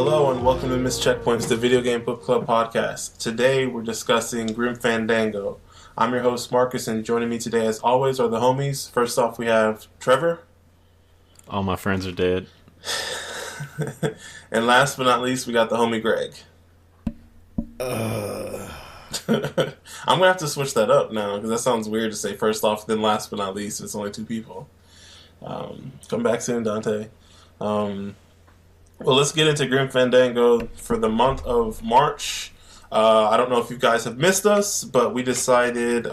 Hello and welcome to Miss Checkpoints, the Video Game Book Club podcast. Today we're discussing Grim Fandango. I'm your host Marcus, and joining me today as always are the homies. First off we have Trevor. All my friends are dead. And last but not least we got the homie Greg. I'm going to have to switch that up now because that sounds weird to say first off then last but not least. It's only two people. Come back soon, Dante. Well, let's get into Grim Fandango for the month of March. I don't know if you guys have missed us, but we decided,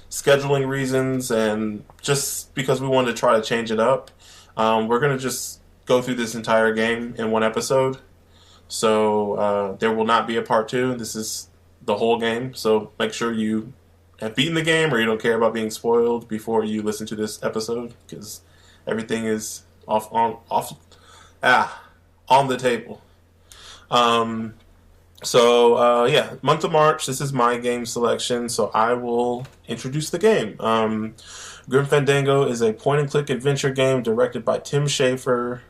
scheduling reasons and just because we wanted to try to change it up, we're going to just go through this entire game in one episode. So there will not be a part two. This is the whole game. So make sure you have beaten the game or you don't care about being spoiled before you listen to this episode because everything is on the table. Month of March, this is my game selection, so I will introduce the game. Grim Fandango is a point-and-click adventure game directed by Tim Schafer,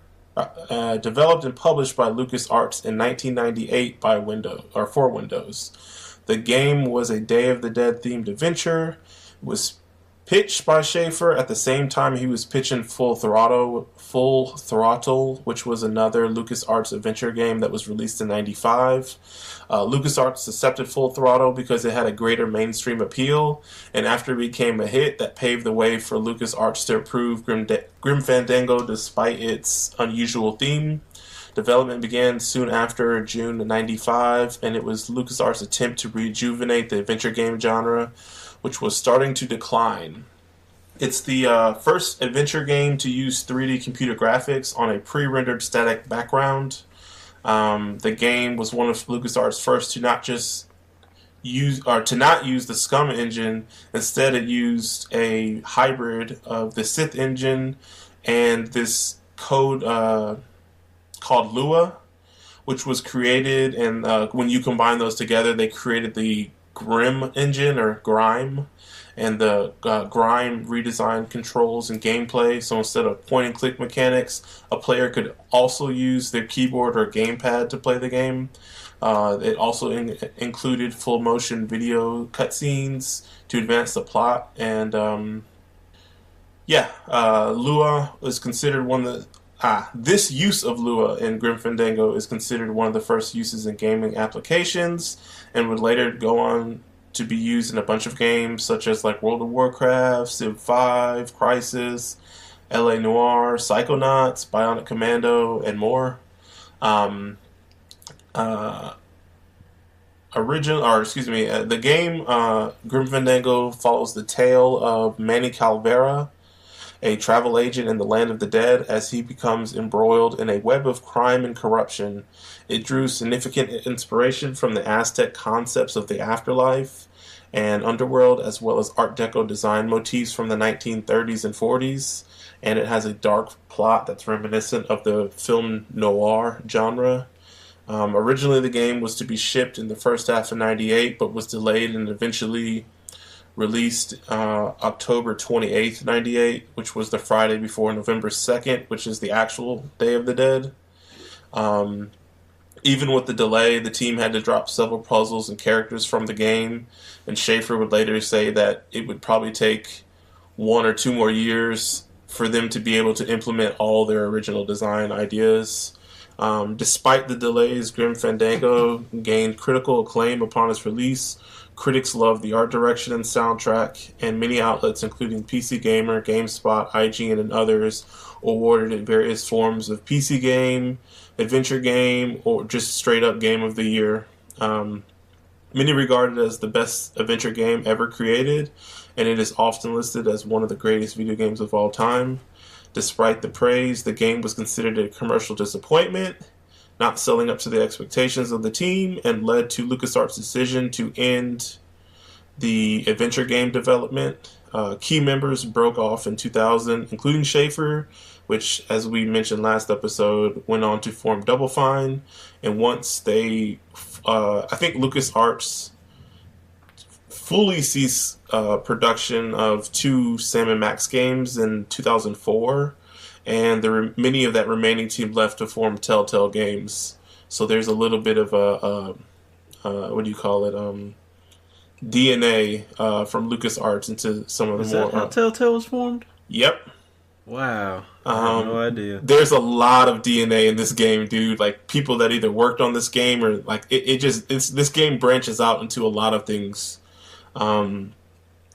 developed and published by LucasArts in 1998 for Windows. The game was a Day of the Dead themed adventure. It was pitched by Schafer at the same time he was pitching Full Throttle, which was another LucasArts adventure game that was released in 95. LucasArts accepted Full Throttle because it had a greater mainstream appeal, and after it became a hit, that paved the way for LucasArts to approve Grim Fandango despite its unusual theme. Development began soon after June of 95, and it was LucasArts' attempt to rejuvenate the adventure game genre, which was starting to decline. It's the first adventure game to use 3D computer graphics on a pre-rendered static background. The game was one of LucasArts' first to not use the Scum engine. Instead, it used a hybrid of the Sith engine and this code called Lua, which was created, and when you combine those together, they created the Grim engine, or Grime, and the Grime redesigned controls and gameplay. So instead of point-and-click mechanics, a player could also use their keyboard or gamepad to play the game. It also included full-motion video cutscenes to advance the plot, and Lua is considered one of the this use of Lua in Grim Fandango is considered one of the first uses in gaming applications and would later go on to be used in a bunch of games such as like World of Warcraft, Civ 5, Crysis, LA Noire, Psychonauts, Bionic Commando, and more. The game Grim Fandango follows the tale of Manny Calvera, a travel agent in the land of the dead, as he becomes embroiled in a web of crime and corruption. It drew significant inspiration from the Aztec concepts of the afterlife and underworld, as well as Art Deco design motifs from the 1930s and 40s, and it has a dark plot that's reminiscent of the film noir genre. Originally, the game was to be shipped in the first half of 98, but was delayed and eventually released October 28th, 98, which was the Friday before November 2nd, which is the actual Day of the Dead. Even with the delay, the team had to drop several puzzles and characters from the game, and Schafer would later say that it would probably take 1 or 2 more years for them to be able to implement all their original design ideas. Despite the delays, Grim Fandango gained critical acclaim upon its release. Critics loved the art direction and soundtrack, and many outlets, including PC Gamer, GameSpot, IGN, and others, awarded it various forms of PC game, adventure game, or just straight-up game of the year. Many regard it as the best adventure game ever created, and it is often listed as one of the greatest video games of all time. Despite the praise, the game was considered a commercial disappointment, not selling up to the expectations of the team, and led to LucasArts' decision to end the adventure game development. Key members broke off in 2000, including Schafer, which, as we mentioned last episode, went on to form Double Fine. And once they, I think LucasArts fully ceased production of 2 Sam & Max games in 2004. and many of that remaining team left to form Telltale Games. So there's a little bit of what do you call it? DNA from LucasArts into some of the Is more. that how Telltale was formed? Yep. Wow. I had no idea. There's a lot of DNA in this game, dude. Like people that either worked on this game or like this game branches out into a lot of things. In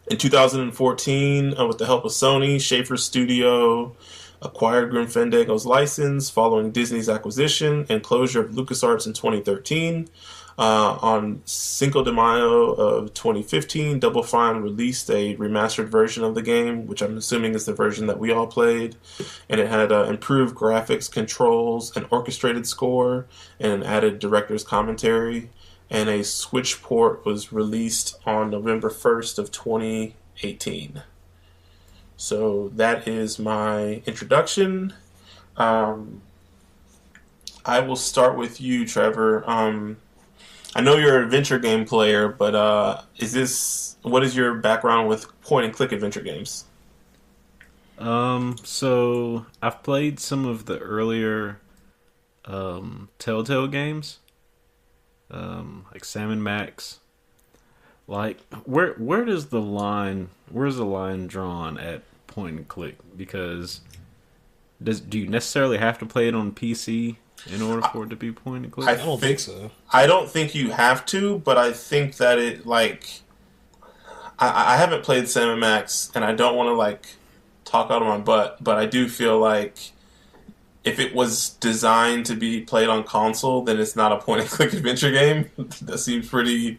2014, with the help of Sony, Schafer's studio acquired Grim Fandango's license following Disney's acquisition and closure of LucasArts in 2013. On Cinco de Mayo of 2015, Double Fine released a remastered version of the game, which I'm assuming is the version that we all played. And it had improved graphics, controls, an orchestrated score, and an added director's commentary. And a Switch port was released on November 1st of 2018. So that is my introduction. I will start with you, Trevor. I know you're an adventure game player, but what is your background with point and click adventure games? So I've played some of the earlier Telltale games, like Sam and Max. Like, where does the line? Where's the line drawn at point and click? Because do you necessarily have to play it on PC in order for it to be point and click? I don't think so. I don't think you have to, but I think that it like I haven't played Sam and Max, and I don't want to like talk out of my butt, but I do feel like if it was designed to be played on console, then it's not a point and click adventure game. That seems pretty.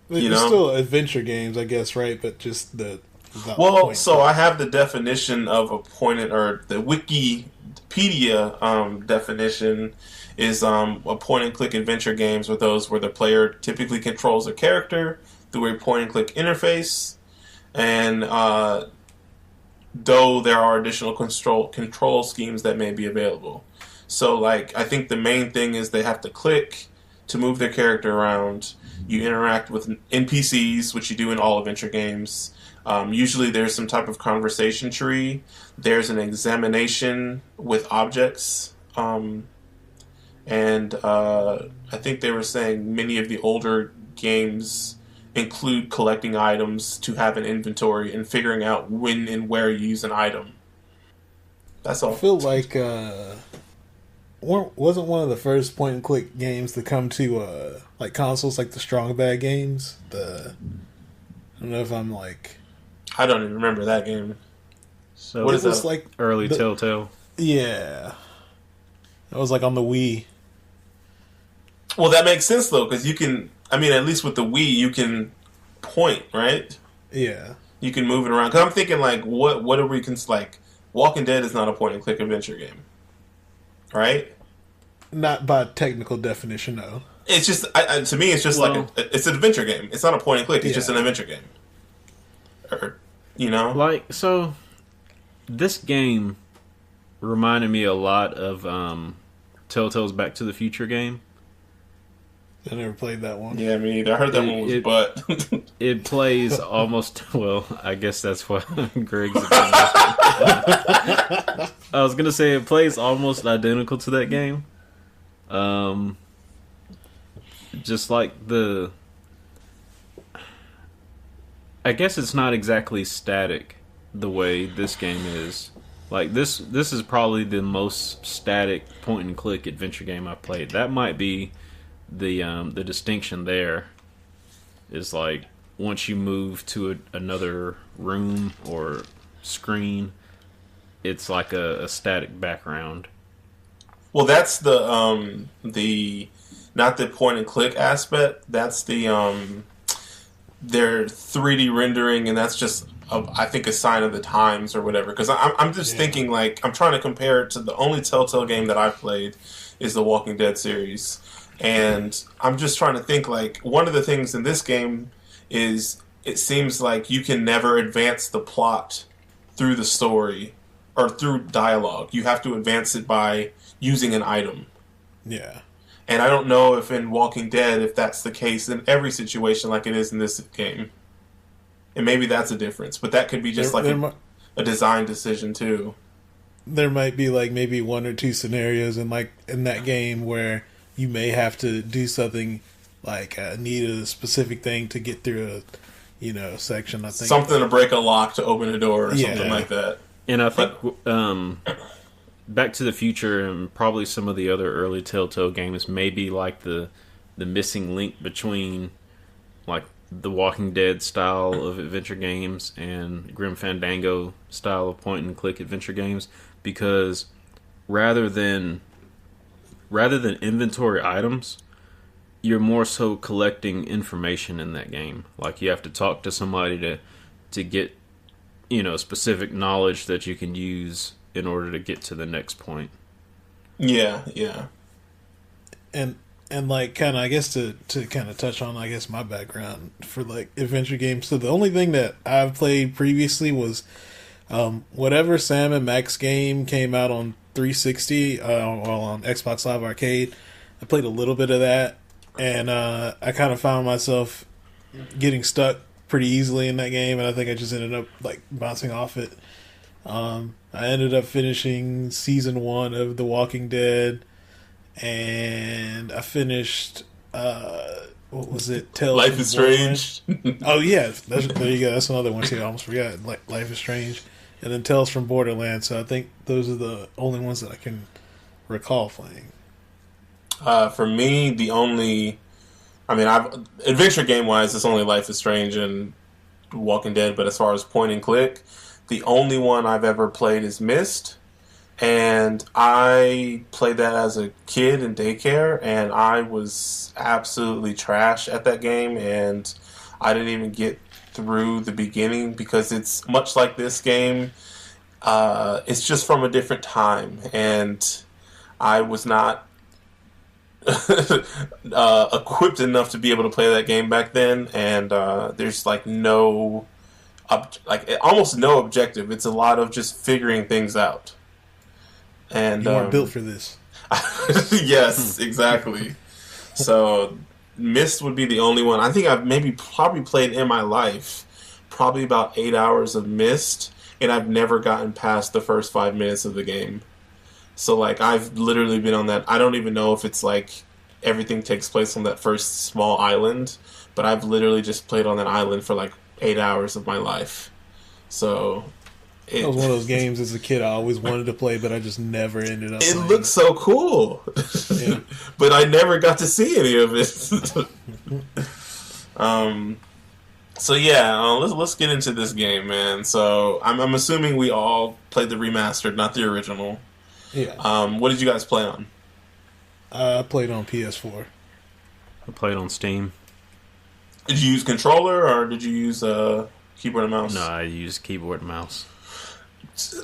It's still adventure games, I guess, right? But just the well, so I have the definition of a or the Wikipedia definition is a point and click adventure games are those where the player typically controls a character through a point and click interface, and though there are additional control schemes that may be available. So, like, I think the main thing is they have to click to move their character around. You interact with NPCs, which you do in all adventure games. Usually there's some type of conversation tree. There's an examination with objects. And I think they were saying many of the older games include collecting items to have an inventory and figuring out when and where you use an item. That's all. I feel like wasn't one of the first point and click games to come to like consoles, like the Strong Bad games. I don't know if I'm like. I don't even remember that game. So what is that? Like early Telltale? Yeah, that was like on the Wii. Well, that makes sense though, because you can. I mean, at least with the Wii, you can point, right? Yeah, you can move it around. Because I'm thinking, like, what are we like? Walking Dead is not a point and click adventure game, right? Not by technical definition, no. It's just to me, it's just like it's an adventure game. It's not a point and click. It's just an adventure game. Or, like, so this game reminded me a lot of Telltale's Back to the Future game. I never played that one. Yeah, me neither. I heard that one was butt. It plays almost, well, I guess that's what Greg's opinion. I was going to say it plays almost identical to that game. Just like I guess it's not exactly static the way this game is. Like, this is probably the most static point and click adventure game I've played. That might be the distinction there. Is like once you move to another room or screen, it's like a static background. Well, that's the not the point and click aspect. That's the their 3D rendering, and that's just I think a sign of the times or whatever. Because I'm just thinking, like, I'm trying to compare it to the only Telltale game that I've played is the Walking Dead series. And I'm just trying to think, like, one of the things in this game is it seems like you can never advance the plot through the story or through dialogue. You have to advance it by using an item. Yeah. And I don't know if in Walking Dead, if that's the case in every situation like it is in this game. And maybe that's a difference. But that could be just a design decision, too. there might be like maybe one or two scenarios in that game where you may have to do something like need a specific thing to get through a section. I think something to break a lock to open a door or something like that. And I think Back to the Future and probably some of the other early Telltale games may be like the missing link between like the Walking Dead style of adventure games and Grim Fandango style of point and click adventure games, because rather than inventory items, you're more so collecting information in that game. Like you have to talk to somebody to get specific knowledge that you can use in order to get to the next point. Yeah. And like kind of I guess to kind of touch on I guess my background for like adventure games. So the only thing that I've played previously was whatever Sam and Max game came out on 360 on Xbox Live Arcade. I played a little bit of that, and I kind of found myself getting stuck pretty easily in that game, and I think I just ended up like bouncing off it. I ended up finishing season 1 of The Walking Dead, and I finished what was it? Tales Life is Strange. Oh yeah, there you go. That's another one too. I almost forgot. Like Life is Strange, and then Tales from Borderlands. So I think those are the only ones that I can recall playing. For me, adventure game wise, it's only Life is Strange and Walking Dead. But as far as point and click, the only one I've ever played is Myst. And I played that as a kid in daycare, and I was absolutely trash at that game, and I didn't even get through the beginning because it's much like this game. It's just from a different time, and I was not equipped enough to be able to play that game back then, and there's like almost no objective. It's a lot of just figuring things out. And you weren't built for this. Yes, exactly. So Myst would be the only one. I think I've probably played in my life probably about 8 hours of Myst, and I've never gotten past the first 5 minutes of the game. So like I've literally been on that. I don't even know if it's like everything takes place on that first small island, but I've literally just played on that island for like 8 hours of my life. So it was one of those games as a kid I always wanted to play, but I just never ended up It playing. Looks so cool. Yeah. But I never got to see any of it. So yeah, let's get into this game, man. So I'm assuming we all played the remastered, not the original. Yeah. What did you guys play on? I played on PS4. I played on Steam. Did you use controller or did you use keyboard and mouse? No, I used keyboard and mouse.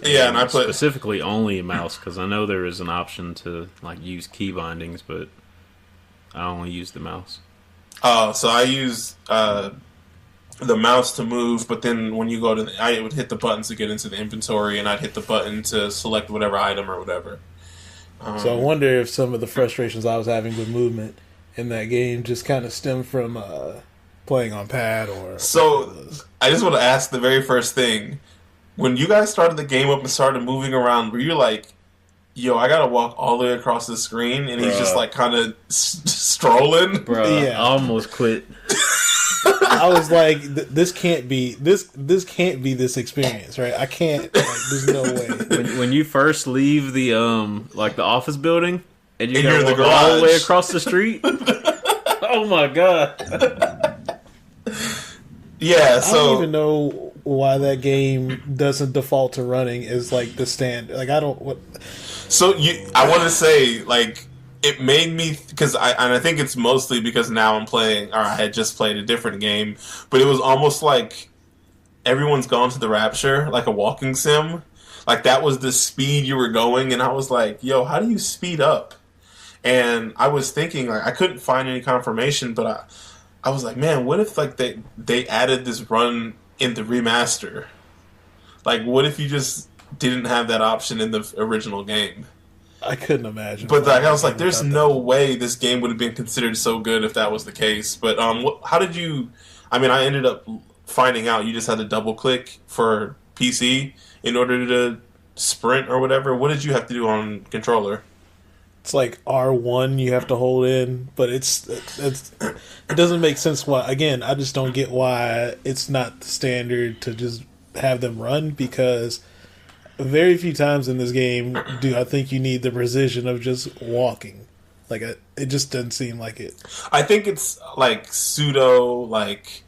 Yeah, and I played specifically only a mouse because I know there is an option to like use key bindings, but I only use the mouse. So I use the mouse to move, but then when you go to, I would hit the buttons to get into the inventory, and I'd hit the button to select whatever item or whatever. So I wonder if some of the frustrations I was having with movement in that game just kind of stem from playing on pad or. So I just want to ask the very first thing. When you guys started the game up and started moving around, were you like, yo, I gotta walk all the way across the screen, and he's just like kind of strolling? Bro, Yeah. I almost quit. I was like, this can't be this this experience, right? I can't. Like, there's no way. When you first leave the the office building and you you're in gotta the walk all the way garage. across the street. Oh my god. Yeah, I so don't even know why that game doesn't default to running as like the standard. Like I don't. What? So I want to say, like, it made me, because I think it's mostly because now I'm playing, or I had just played a different game, but it was almost like everyone's gone to the Rapture, like a walking sim. Like that was the speed you were going, and I was like, yo, how do you speed up? And I was thinking, like, I couldn't find any confirmation, but I was like, man, what if like they added this run in the remaster? Like, what if you just didn't have that option in the original game? I couldn't imagine. But like, I was like, there's no way this game would have been considered so good if that was the case. But how did you? I mean, I ended up finding out you just had to double click for PC in order to sprint or whatever. What did you have to do on controller? It's like R1 you have to hold in, but it doesn't make sense why. Again, I just don't get why it's not the standard to just have them run, because very few times in this game do I think you need the precision of just walking. Like, it just doesn't seem like it. I think it's like pseudo, like,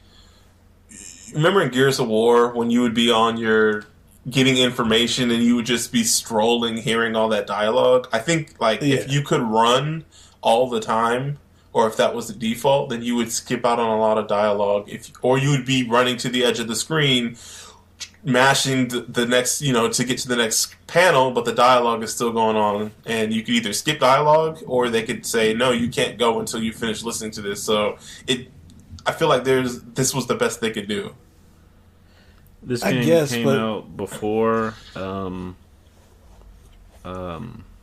remember in Gears of War when you would be on your getting information and you would just be strolling hearing all that dialogue? I think like if you could run all the time, or if that was the default, then you would skip out on a lot of dialogue. Or you would be running to the edge of the screen mashing the next, to get to the next panel, but the dialogue is still going on, and you could either skip dialogue or they could say, no, you can't go until you finish listening to this. So I feel like this was the best they could do. This game came out before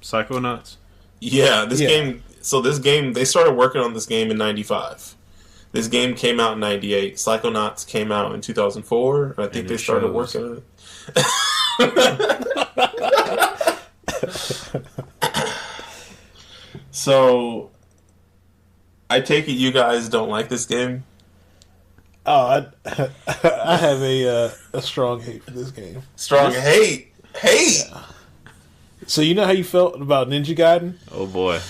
Psychonauts. Yeah, this game. So this game, they started working on this game in '95. This game came out in '98. Psychonauts came out in 2004. I think they started working on it. So, I take it you guys don't like this game? Oh, I have a strong hate for this game. Strong hate? Hate? Yeah. So you know how you felt about Ninja Gaiden? Oh boy.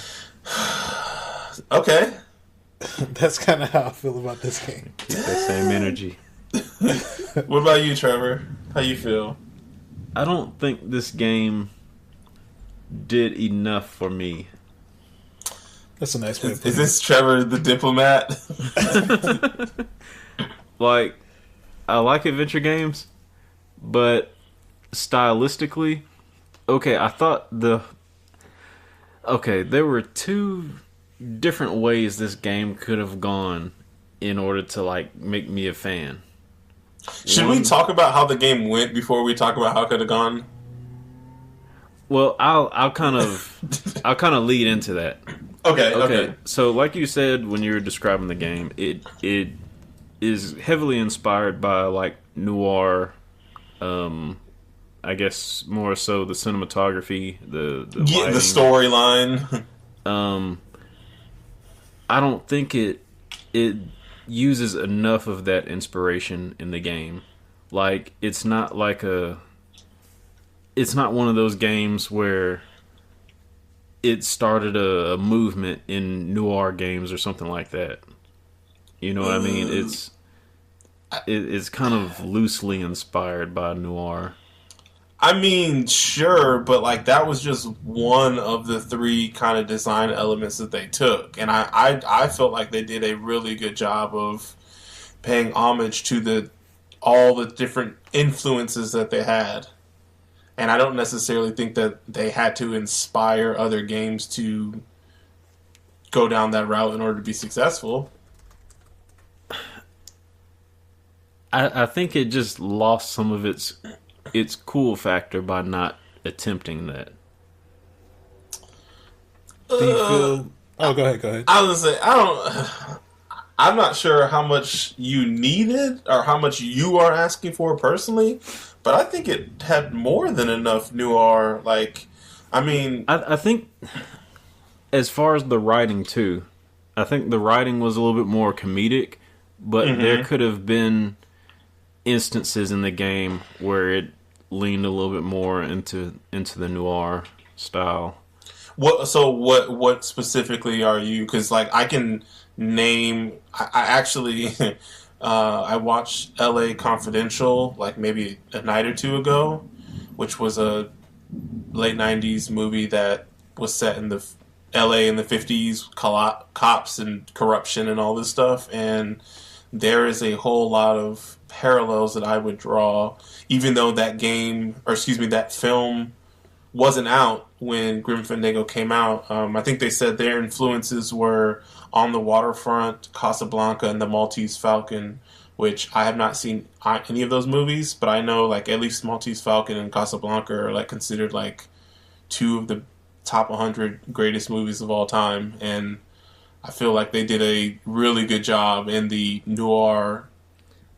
Okay. That's kind of how I feel about this game. Keep that same energy. What about you, Trevor? How you feel? I don't think this game did enough for me. That's a nice way of putting it. Is this Trevor the diplomat? Like, I like adventure games, but stylistically, I thought there were two different ways this game could have gone in order to, like, make me a fan. Should we talk about how the game went before we talk about how it could have gone? Well, I'll kind of lead into that. Okay. So, like you said when you were describing the game, it is heavily inspired by, like, noir. I guess more so the cinematography, the lighting. The storyline. I don't think it uses enough of that inspiration in the game. Like, it's not one of those games where it started a movement in noir games or something like that. You know what I mean? It's kind of loosely inspired by noir. I mean, sure, but like that was just one of the three kind of design elements that they took, and I felt like they did a really good job of paying homage to all the different influences that they had. And I don't necessarily think that they had to inspire other games to go down that route in order to be successful. I think it just lost some of its cool factor by not attempting that. Do you feel... Oh, go ahead. I was gonna say, I'm not sure how much you needed or how much you are asking for personally, but I think it had more than enough noir. Like, I mean... I think, as far as the writing, too, I think the writing was a little bit more comedic, but there could have been instances in the game where it leaned a little bit more into the noir style. What specifically are you? Because like I can name. I actually I watched L.A. Confidential like maybe a night or two ago, which was a late '90s movie that was set in the L.A. in the '50s, cops and corruption and all this stuff, and there is a whole lot of parallels that I would draw, even though that film wasn't out when Grim Fandango came out. I think they said their influences were On the Waterfront, Casablanca, and The Maltese Falcon, which I have not seen any of those movies, but I know like at least Maltese Falcon and Casablanca are like considered like two of the top 100 greatest movies of all time, and I feel like they did a really good job in the noir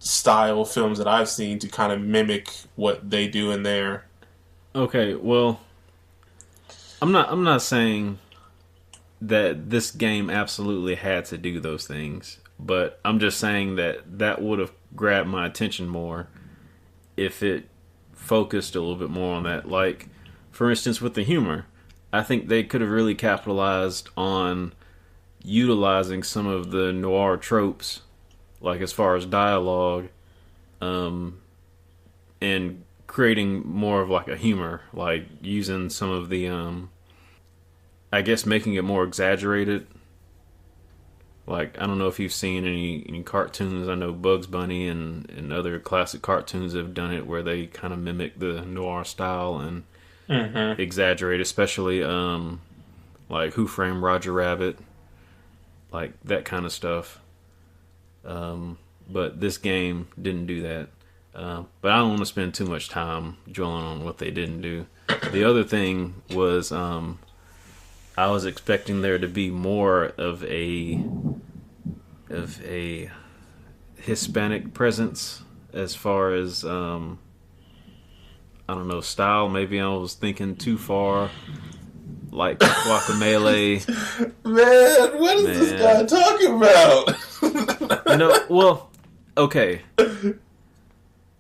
style films that I've seen to kind of mimic what they do in there. Okay, well, I'm not saying that this game absolutely had to do those things, but I'm just saying that that would have grabbed my attention more if it focused a little bit more on that. Like, for instance, with the humor, I think they could have really capitalized on utilizing some of the noir tropes, like as far as dialogue, um, and creating more of like a humor, like using some of the, I guess, making it more exaggerated. Like, I don't know if you've seen any cartoons. I know Bugs Bunny and other classic cartoons have done it where they kind of mimic the noir style and Mm-hmm. exaggerate, especially like Who Framed Roger Rabbit, like that kind of stuff. But this game didn't do that. But I don't want to spend too much time dwelling on what they didn't do. The other thing was I was expecting there to be more of a Hispanic presence as far as I don't know, style. Maybe I was thinking too far, like Guacamelee. Man, what is this guy Man, talking about? well, okay.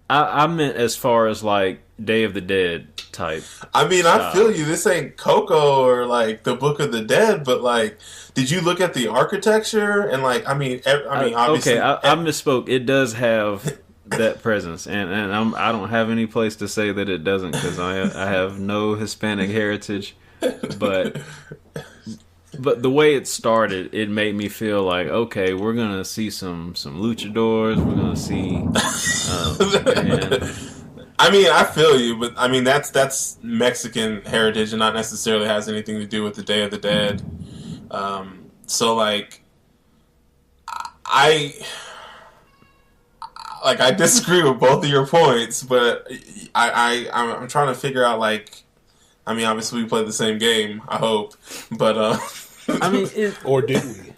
I meant as far as like Day of the Dead type I mean, I feel style. you. This ain't Coco or like the Book of the Dead, but like, did you look at the architecture and like? I mean, Okay, obviously, I misspoke. It does have that presence, and I don't have any place to say that it doesn't because I have no Hispanic heritage, but the way it started, it made me feel like okay, we're gonna see some luchadors, we're gonna see, and I mean, I feel you, but I mean that's Mexican heritage and not necessarily has anything to do with the Day of the Dead. So I I disagree with both of your points, but I'm trying to figure out like I mean obviously we played the same game, I hope, but I mean Or did we?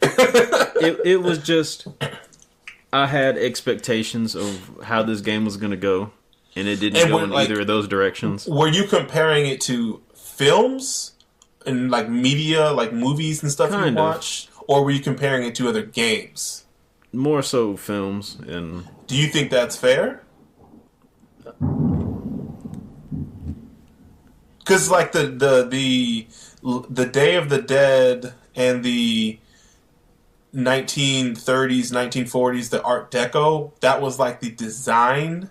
it was just I had expectations of how this game was gonna go, and it didn't and go we're in either like of those directions. were you comparing it to films and like media, like movies and stuff you Kind of. watch, or were you comparing it to other games? More so films and Do you think that's fair? Because like the Day of the Dead and the 1930s, 1940s, the Art Deco, that was like the design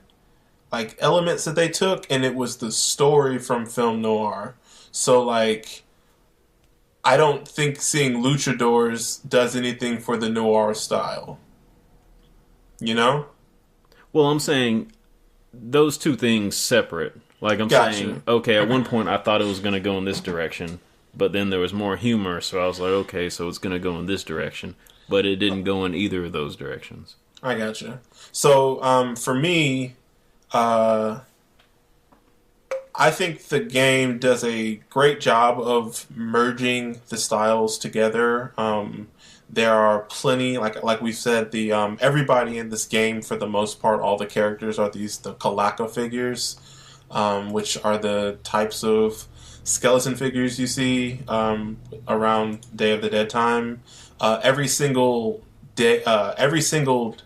like elements that they took, and it was the story from film noir. So like I don't think seeing luchadors does anything for the noir style. You know? well, I'm saying those two things separate. Like I'm saying, Gotcha. okay, at one point I thought it was going to go in this direction, but then there was more humor, so I was like, okay, so it's going to go in this direction, but it didn't go in either of those directions. I gotcha. So for me, uh, I think the game does a great job of merging the styles together. There are plenty, like we said, the everybody in this game, for the most part, all the characters are the Kalaka figures, which are the types of skeleton figures you see around Day of the Dead time. Every single day, every single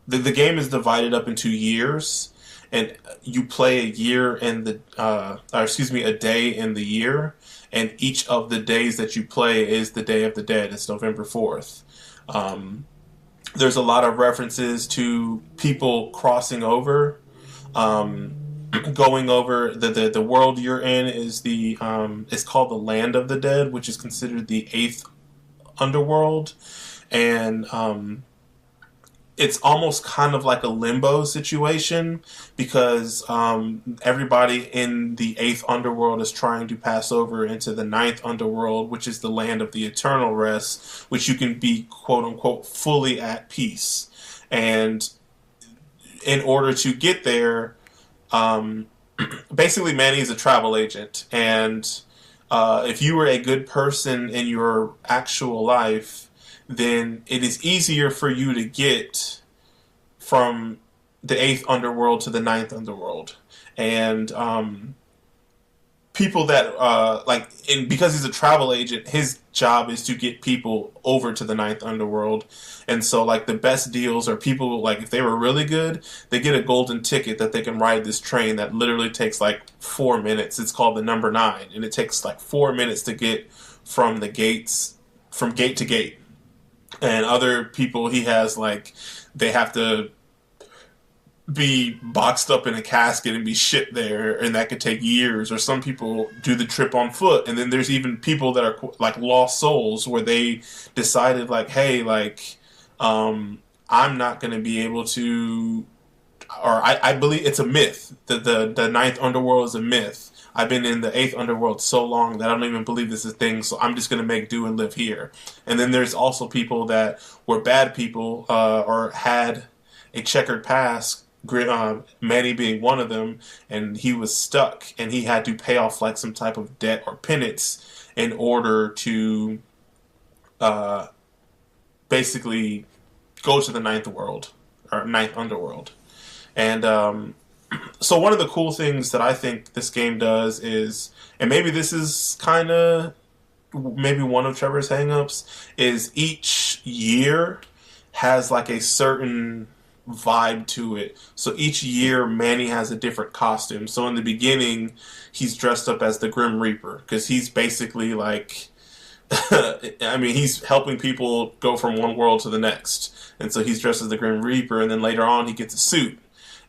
the game is divided up into years, and you play a year in the or excuse me, a day in the year, and each of the days that you play is the Day of the Dead. It's November 4th. Um, there's a lot of references to people crossing over, um, going over the world you're in is the it's called the Land of the Dead, which is considered the eighth underworld, and it's almost kind of like a limbo situation because everybody in the eighth underworld is trying to pass over into the ninth underworld, which is the land of the eternal rest, which you can be quote unquote fully at peace. And in order to get there, um, basically Manny is a travel agent, and if you were a good person in your actual life, then it is easier for you to get from the eighth underworld to the ninth underworld. And people that and because he's a travel agent, his job is to get people over to the ninth underworld. And so like the best deals are people like if they were really good, they get a golden ticket that they can ride this train that literally takes like 4 minutes. It's called the number 9, and it takes like 4 minutes to get from the gates from gate to gate. And other people he has like they have to be boxed up in a casket and be shipped there, and that could take years. Or some people do the trip on foot, and then there's even people that are like lost souls where they decided like, hey, like I'm not going to be able to, or I believe it's a myth that the ninth underworld is a myth. I've been in the eighth underworld so long that I don't even believe this is a thing, so I'm just going to make do and live here. And then there's also people that were bad people or had a checkered past, Manny being one of them, and he was stuck, and he had to pay off like some type of debt or penance in order to basically go to the ninth world or ninth underworld. And so one of the cool things that I think this game does is, and maybe this is kind of maybe one of Trevor's hangups, is each year has like a certain vibe to it. So each year Manny has a different costume. So in the beginning he's dressed up as the Grim Reaper because he's basically like I mean he's helping people go from one world to the next. And so he's dressed as the Grim Reaper, and then later on he gets a suit.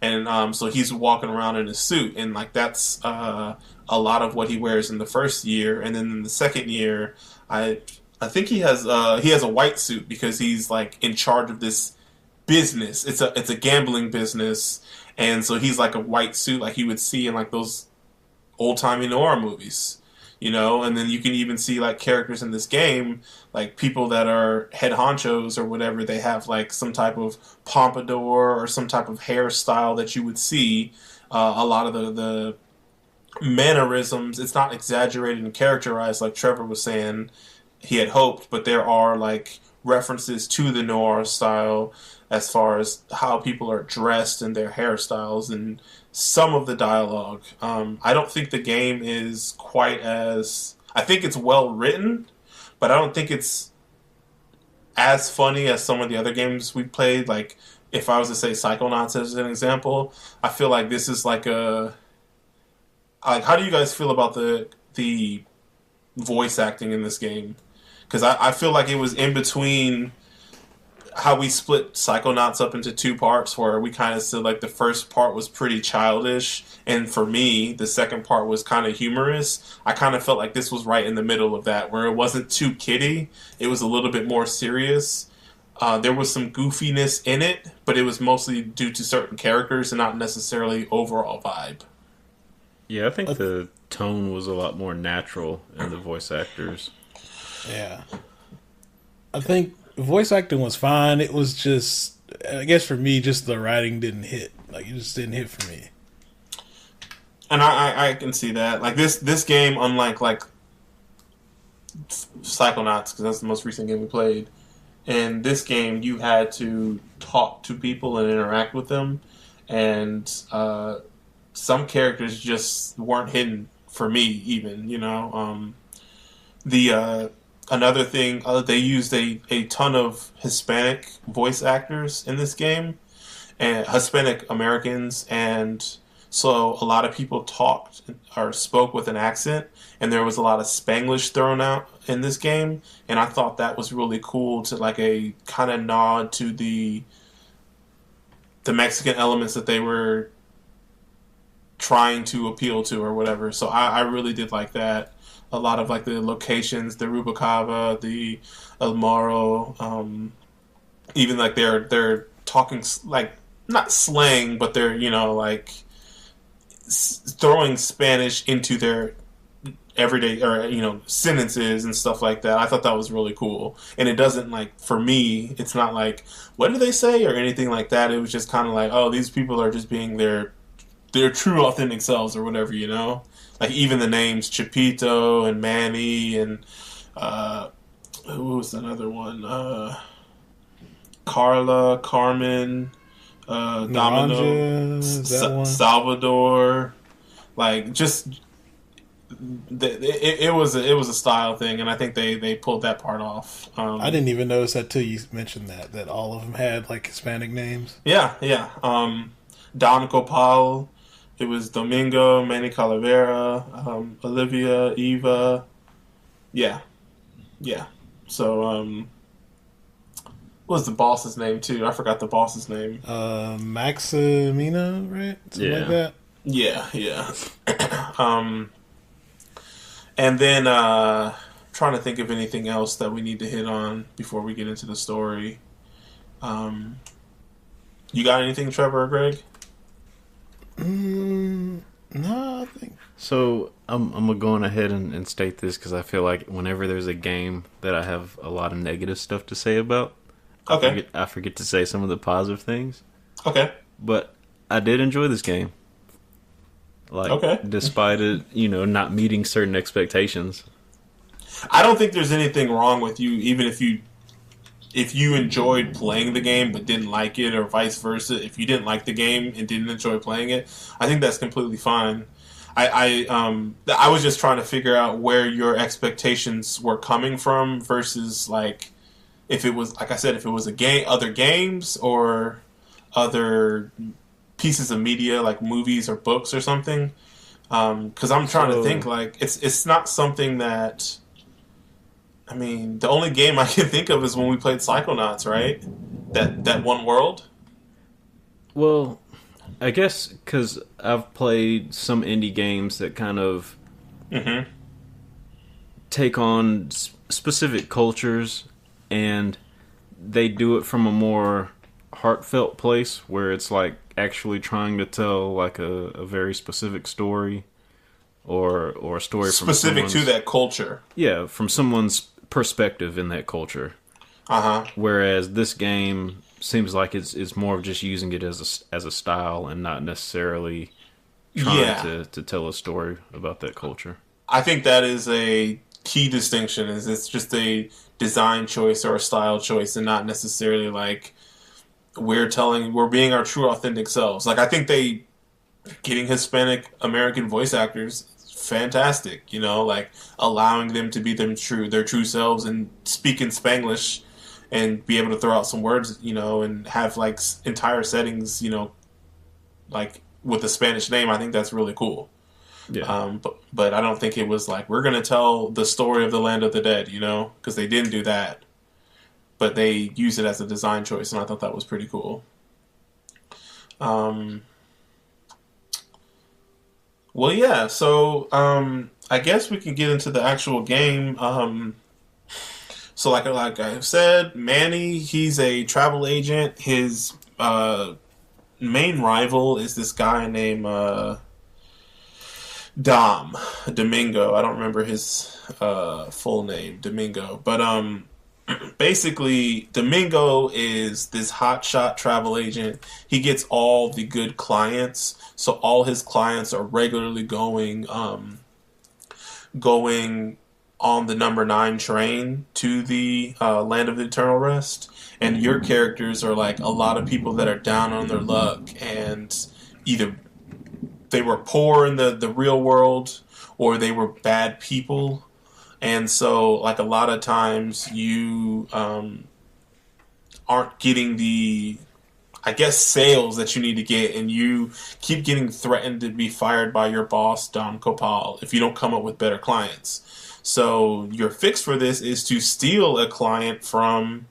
And so he's walking around in a suit, and like that's a lot of what he wears in the first year. And then in the second year, I think he has a white suit because he's like in charge of this business. It's a gambling business, and so he's like a white suit like you would see in like those old timey noir movies, you know. And then you can even see like characters in this game, like people that are head honchos or whatever. They have like some type of pompadour or some type of hairstyle that you would see. A lot of the mannerisms, it's not exaggerated and characterized like Trevor was saying he had hoped, but there are like references to the noir style as far as how people are dressed and their hairstyles and some of the dialogue. I don't think the game is quite as... I think it's well written, but I don't think it's as funny as some of the other games we played. Like, if I was to say Psychonauts as an example, I feel like this is like a... Like, how do you guys feel about the voice acting in this game? Because I feel like it was in between how we split Psychonauts up into two parts, where we kind of said like the first part was pretty childish, and for me the second part was kind of humorous. I kind of felt like this was right in the middle of that, where it wasn't too kiddie, it was a little bit more serious. There was some goofiness in it, but it was mostly due to certain characters and not necessarily overall vibe. Yeah, I think the tone was a lot more natural in the voice actors. Yeah. I think voice acting was fine. It was just, I guess for me, just the writing didn't hit. Like, it just didn't hit for me. And I can see that. Like, this game, unlike, like, Psychonauts, because that's the most recent game we played, in this game, you had to talk to people and interact with them, and some characters just weren't hidden for me, even, you know? Another thing, they used a ton of Hispanic voice actors in this game, and Hispanic Americans, and so a lot of people talked or spoke with an accent, and there was a lot of Spanglish thrown out in this game, and I thought that was really cool to like a kind of nod to the Mexican elements that they were trying to appeal to or whatever. So I really did like that. A lot of like the locations, the Rubacava, the El Morro, even like they're talking like not slang, but they're, you know, like throwing Spanish into their everyday or, you know, sentences and stuff like that. I thought that was really cool, and it doesn't, like, for me, it's not like what did they say or anything like that. It was just kind of like, oh, these people are just being their true authentic selves or whatever, you know. Like, even the names Chipito and Manny and who was another one? Carla, Carmen, Domino, Naranja, Salvador. Like, just it was a style thing, and I think they pulled that part off. I didn't even notice that till you mentioned that all of them had like Hispanic names. Yeah, yeah. Don Copal. It was Domingo, Manny Calavera, Olivia, Eva. Yeah, yeah. So, what was the boss's name too? I forgot the boss's name. Maximina, right? Something like that. Yeah, yeah. And then trying to think of anything else that we need to hit on before we get into the story. You got anything, Trevor or Greg? No, I think So I'm going ahead and state this because I feel like whenever there's a game that I have a lot of negative stuff to say about, Okay. I forget to say some of the positive things. Okay. But I did enjoy this game. Like, Okay. despite it, not meeting certain expectations. I don't think there's anything wrong with you, even if you enjoyed playing the game but didn't like it, or vice versa. If you didn't like the game and didn't enjoy playing it, I think that's completely fine. I was just trying to figure out where your expectations were coming from versus like if it was, like I said, if it was a game, other games or other pieces of media like movies or books or something. Because I'm trying to think like it's not something that. I mean, the only game I can think of is when we played Psychonauts, right? That one world. Well, I guess because I've played some indie games that kind of take on specific cultures, and they do it from a more heartfelt place where it's like actually trying to tell like a very specific story or a story Specific to that culture. Yeah, from someone's perspective in that culture. Whereas this game seems like it's more of just using it as a style and not necessarily trying to tell a story about that culture. I think that is a key distinction. Is it's just a design choice or a style choice, and not necessarily like we're being our true authentic selves. Like I think getting Hispanic American voice actors, fantastic, like allowing them to be their true selves and speak in Spanglish and be able to throw out some words, and have like entire settings, like with a Spanish name. I think that's really cool. Yeah. But I don't think it was like we're going to tell the story of the Land of the Dead, because they didn't do that. But they used it as a design choice, and I thought that was pretty cool. Well, yeah, so I guess we can get into the actual game. So like I've said, Manny, he's a travel agent. His main rival is this guy named Domingo. I don't remember his full name, Domingo. But basically, Domingo is this hotshot travel agent. He gets all the good clients, so all his clients are regularly going on the number 9 train to the Land of Eternal Rest. And your characters are like a lot of people that are down on their luck, and either they were poor in the real world or they were bad people. And so, like, a lot of times you aren't getting the, I guess, sales that you need to get, and you keep getting threatened to be fired by your boss, Don Copal, if you don't come up with better clients. So your fix for this is to steal a client from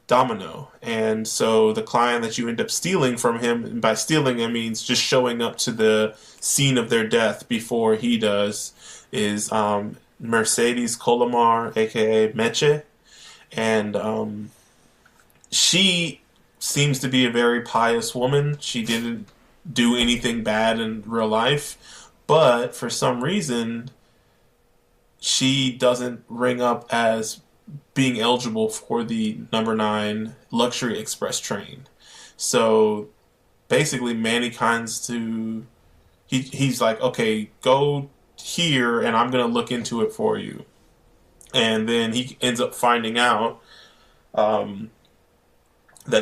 Domino. And so the client that you end up stealing from him, and by stealing, I means just showing up to the scene of their death before he does, is Mercedes Colomar, aka Meche, and she seems to be a very pious woman. She didn't do anything bad in real life, but for some reason, she doesn't ring up as being eligible for the number 9 luxury express train. So basically, Manny he's like, okay, go here and I'm going to look into it for you. And then he ends up finding out that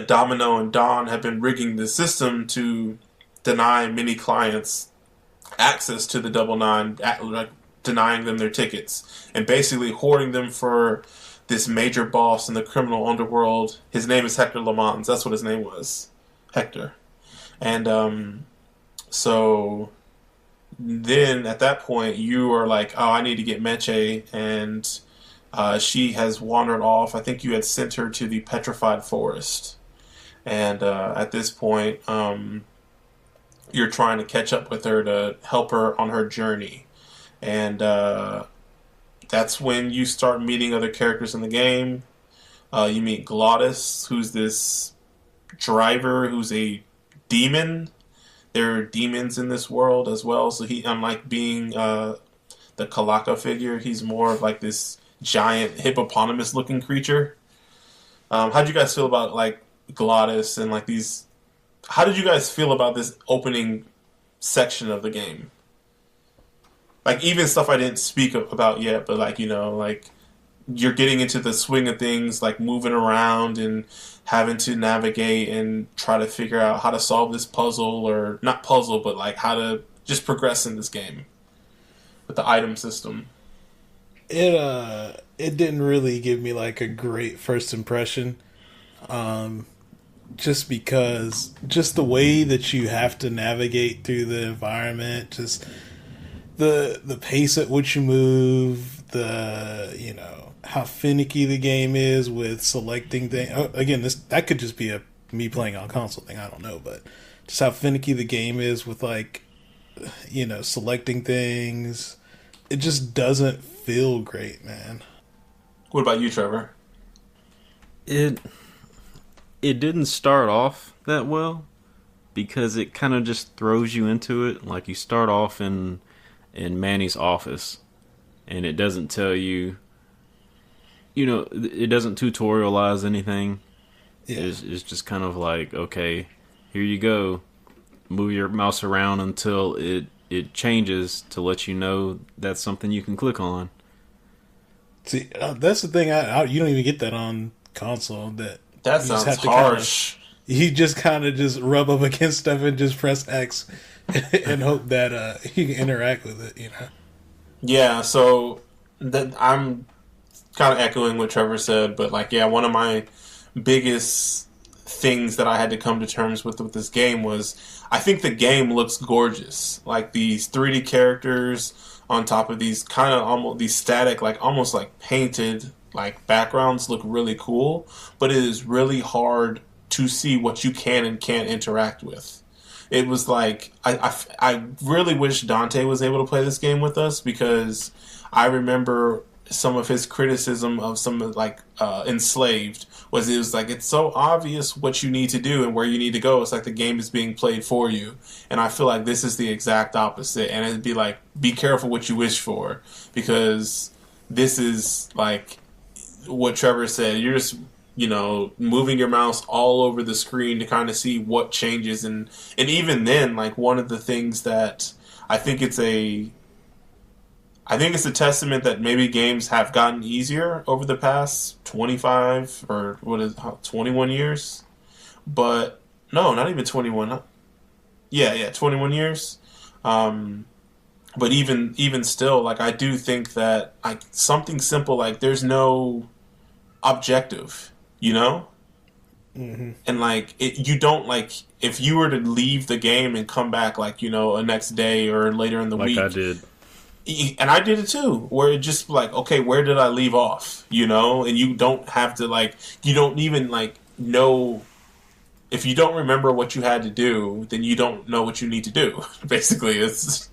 Domino and Don have been rigging the system to deny many clients access to the double 9, like denying them their tickets and basically hoarding them for this major boss in the criminal underworld. His name is Hector Lamont. That's what his name was, Hector. And so then at that point, you are like, oh, I need to get Meche, and she has wandered off. I think you had sent her to the Petrified Forest. And at this point, you're trying to catch up with her to help her on her journey. And that's when you start meeting other characters in the game. You meet Glottis, who's this driver who's a demon. There are demons in this world as well. So he, unlike being the Kalaka figure, he's more of like this giant hippopotamus-looking creature. How'd you guys feel about like Glottis and like these? How did you guys feel about this opening section of the game? Like even stuff I didn't speak about yet, but like, you know, like you're getting into the swing of things, like moving around and having to navigate and try to figure out how to solve this puzzle, or not puzzle, but like how to just progress in this game with the item system. It didn't really give me like a great first impression. Just because just the way that you have to navigate through the environment, just the pace at which you move, you know, how finicky the game is with selecting things. Again, that could just be a me playing on console thing, I don't know, but just how finicky the game is with like, you know, selecting things. It just doesn't feel great, man. What about you, Trevor? It didn't start off that well because it kind of just throws you into it. Like you start off in Manny's office, and it doesn't tell you, you know, it doesn't tutorialize anything. Yeah. It's just kind of like, okay, here you go. Move your mouse around until it changes to let you know that's something you can click on. See, that's the thing. You don't even get that on console. That sounds harsh. You just kind of just rub up against stuff and just press X and hope that you can interact with it, you know? Yeah, so I'm kind of echoing what Trevor said, but like, yeah, one of my biggest things that I had to come to terms with this game was I think the game looks gorgeous. Like these 3D characters on top of these kind of almost these static, like almost like painted like backgrounds look really cool, but it is really hard to see what you can and can't interact with. It was like I really wish Dante was able to play this game with us, because I remember some of his criticism of some of like Enslaved was it was like it's so obvious what you need to do and where you need to go. It's like the game is being played for you, and I feel like this is the exact opposite. And it'd be like, be careful what you wish for, because this is like what Trevor said. You're just, you know, moving your mouse all over the screen to kind of see what changes, and even then, like one of the things that I think it's a testament that maybe games have gotten easier over the past 25 or 21 years, but no, not even 21. Yeah, 21 years. But even still, like I do think that like something simple like there's no objective, you know? Mm-hmm. And like you don't, like if you were to leave the game and come back like, you know, a next day or later in the week. Like I did. And I did it too, where it just like, okay, where did I leave off, you know? And you don't have to like, you don't even like know, if you don't remember what you had to do, then you don't know what you need to do. Basically, it's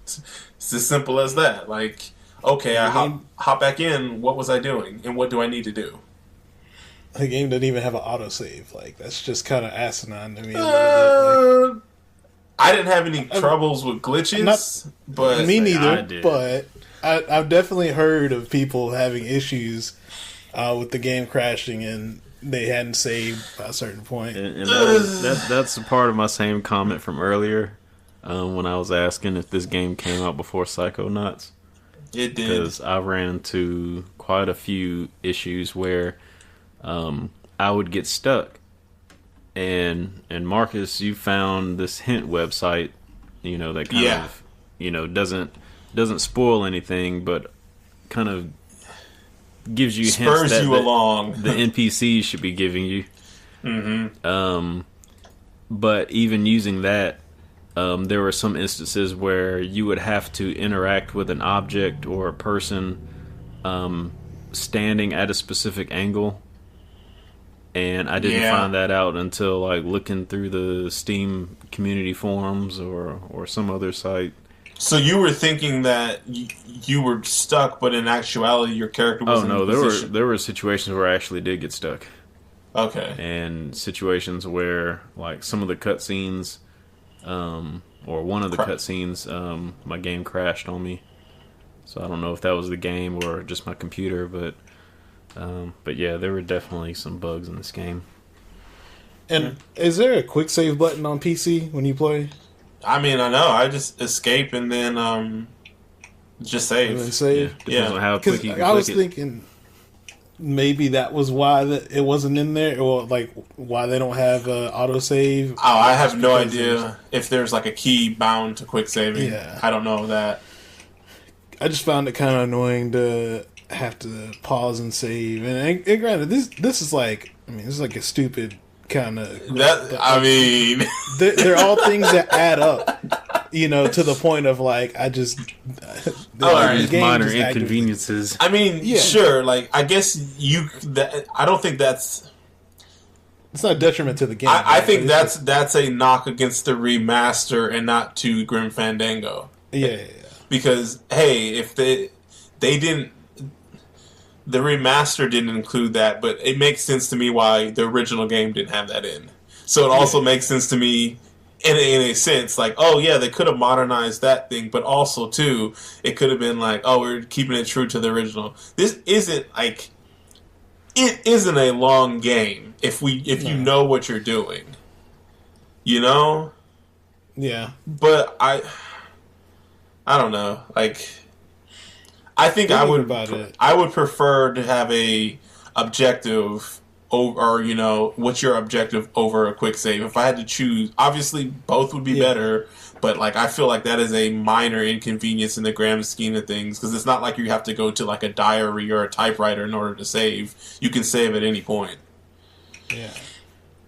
as simple as that. Like, okay, I hop back in, what was I doing? And what do I need to do? The game doesn't even have an autosave. Like, that's just kind of asinine to me a little bit. Like, I didn't have any troubles with glitches, but me neither. But I've definitely heard of people having issues with the game crashing and they hadn't saved by a certain point. And that's a part of my same comment from earlier when I was asking if this game came out before Psychonauts. It did, because I ran into quite a few issues where I would get stuck. And Marcus, you found this hint website, you know, that kind of, you know, doesn't doesn't spoil anything, but kind of gives you hints Spurs that you along. the NPCs should be giving you. Mm-hmm. But even using that, there were some instances where you would have to interact with an object or a person standing at a specific angle. And I didn't find that out until like looking through the Steam community forums or some other site. So you were thinking that you were stuck, but in actuality, your character was in position. There were situations where I actually did get stuck. Okay. And situations where, like, some of the cutscenes, or one of the cutscenes, my game crashed on me. So I don't know if that was the game or just my computer, but yeah, there were definitely some bugs in this game. And is there a quick save button on PC when you play? I mean, I know. I just escape and then just save. And then save? Yeah, depends on how quick you can I was click it. thinking maybe that was why it wasn't in there, or like why they don't have autosave. Oh, I have no idea if there's like a key bound to quick saving. Yeah. I don't know that. I just found it kind of annoying to have to pause and save. And granted, this is like, I mean, this is like a stupid kind of. I mean, they're all things that add up, you know, to the point of like, I just. Minor inconveniences. I mean, sure. Like, I guess I don't think that's. It's not a detriment to the game. I think that's a knock against the remaster and not to Grim Fandango. Yeah. Because hey, if they didn't, the remaster didn't include that, but it makes sense to me why the original game didn't have that in. So it also makes sense to me in a sense, like, oh yeah, they could have modernized that thing, but also too, it could have been like, oh, we're keeping it true to the original. This isn't like, it isn't a long game if you know what you're doing, you know. Yeah. But I don't know. Like, I think I would prefer to have a objective over, or, you know, what's your objective over a quick save. If I had to choose, obviously both would be better, but like I feel like that is a minor inconvenience in the grand scheme of things, because it's not like you have to go to like a diary or a typewriter in order to save. You can save at any point. Yeah.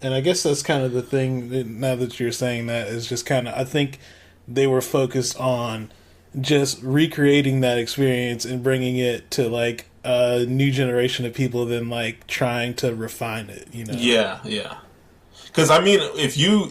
And I guess that's kind of the thing, now that you're saying that, is just kind of, I think they were focused on just recreating that experience and bringing it to like a new generation of people than like trying to refine it, you know? Yeah. Because I mean, if you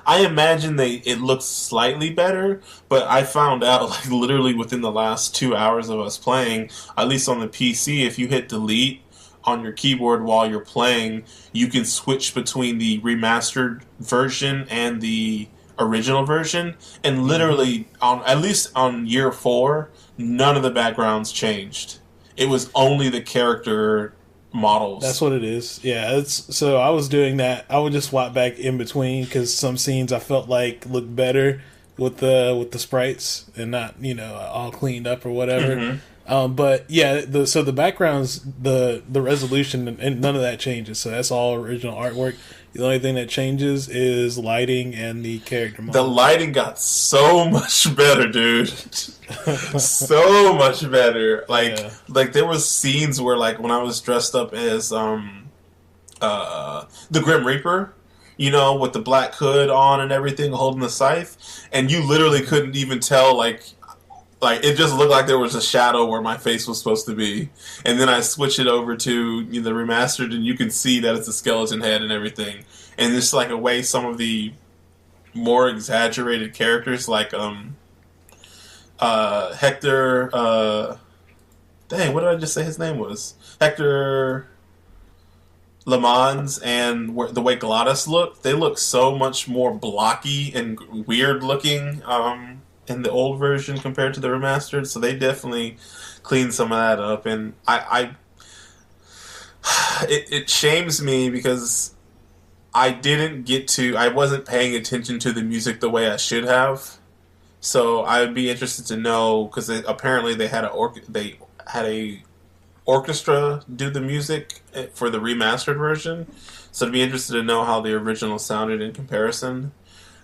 I imagine it looks slightly better, but I found out like literally within the last 2 hours of us playing, at least on the PC, if you hit delete on your keyboard while you're playing, you can switch between the remastered version and the original version, and literally at least on year 4, none of the backgrounds changed. It was only the character models. That's what it is. Yeah, so I was doing that. I would just swap back in between because some scenes I felt like looked better with the sprites and not, you know, all cleaned up or whatever. But yeah, so the backgrounds, the resolution, and none of that changes. So that's all original artwork. The only thing that changes is lighting and the character model. The lighting got so much better, dude. So much better. Like there was scenes where, like, when I was dressed up as the Grim Reaper, you know, with the black hood on and everything, holding the scythe, and you literally couldn't even tell, like it just looked like there was a shadow where my face was supposed to be. And then I switch it over to the remastered, and you can see that it's a skeleton head and everything. And it's like a way some of the more exaggerated characters, like Hector. Dang, what did I just say his name was? Hector Le Mans, and the way Glottis look, they look so much more blocky and weird looking in the old version compared to the remastered. So they definitely cleaned some of that up, and it shames me because I wasn't paying attention to the music the way I should have. So I would be interested to know, because apparently they had a orchestra do the music for the remastered version. So I'd be interested to know how the original sounded in comparison.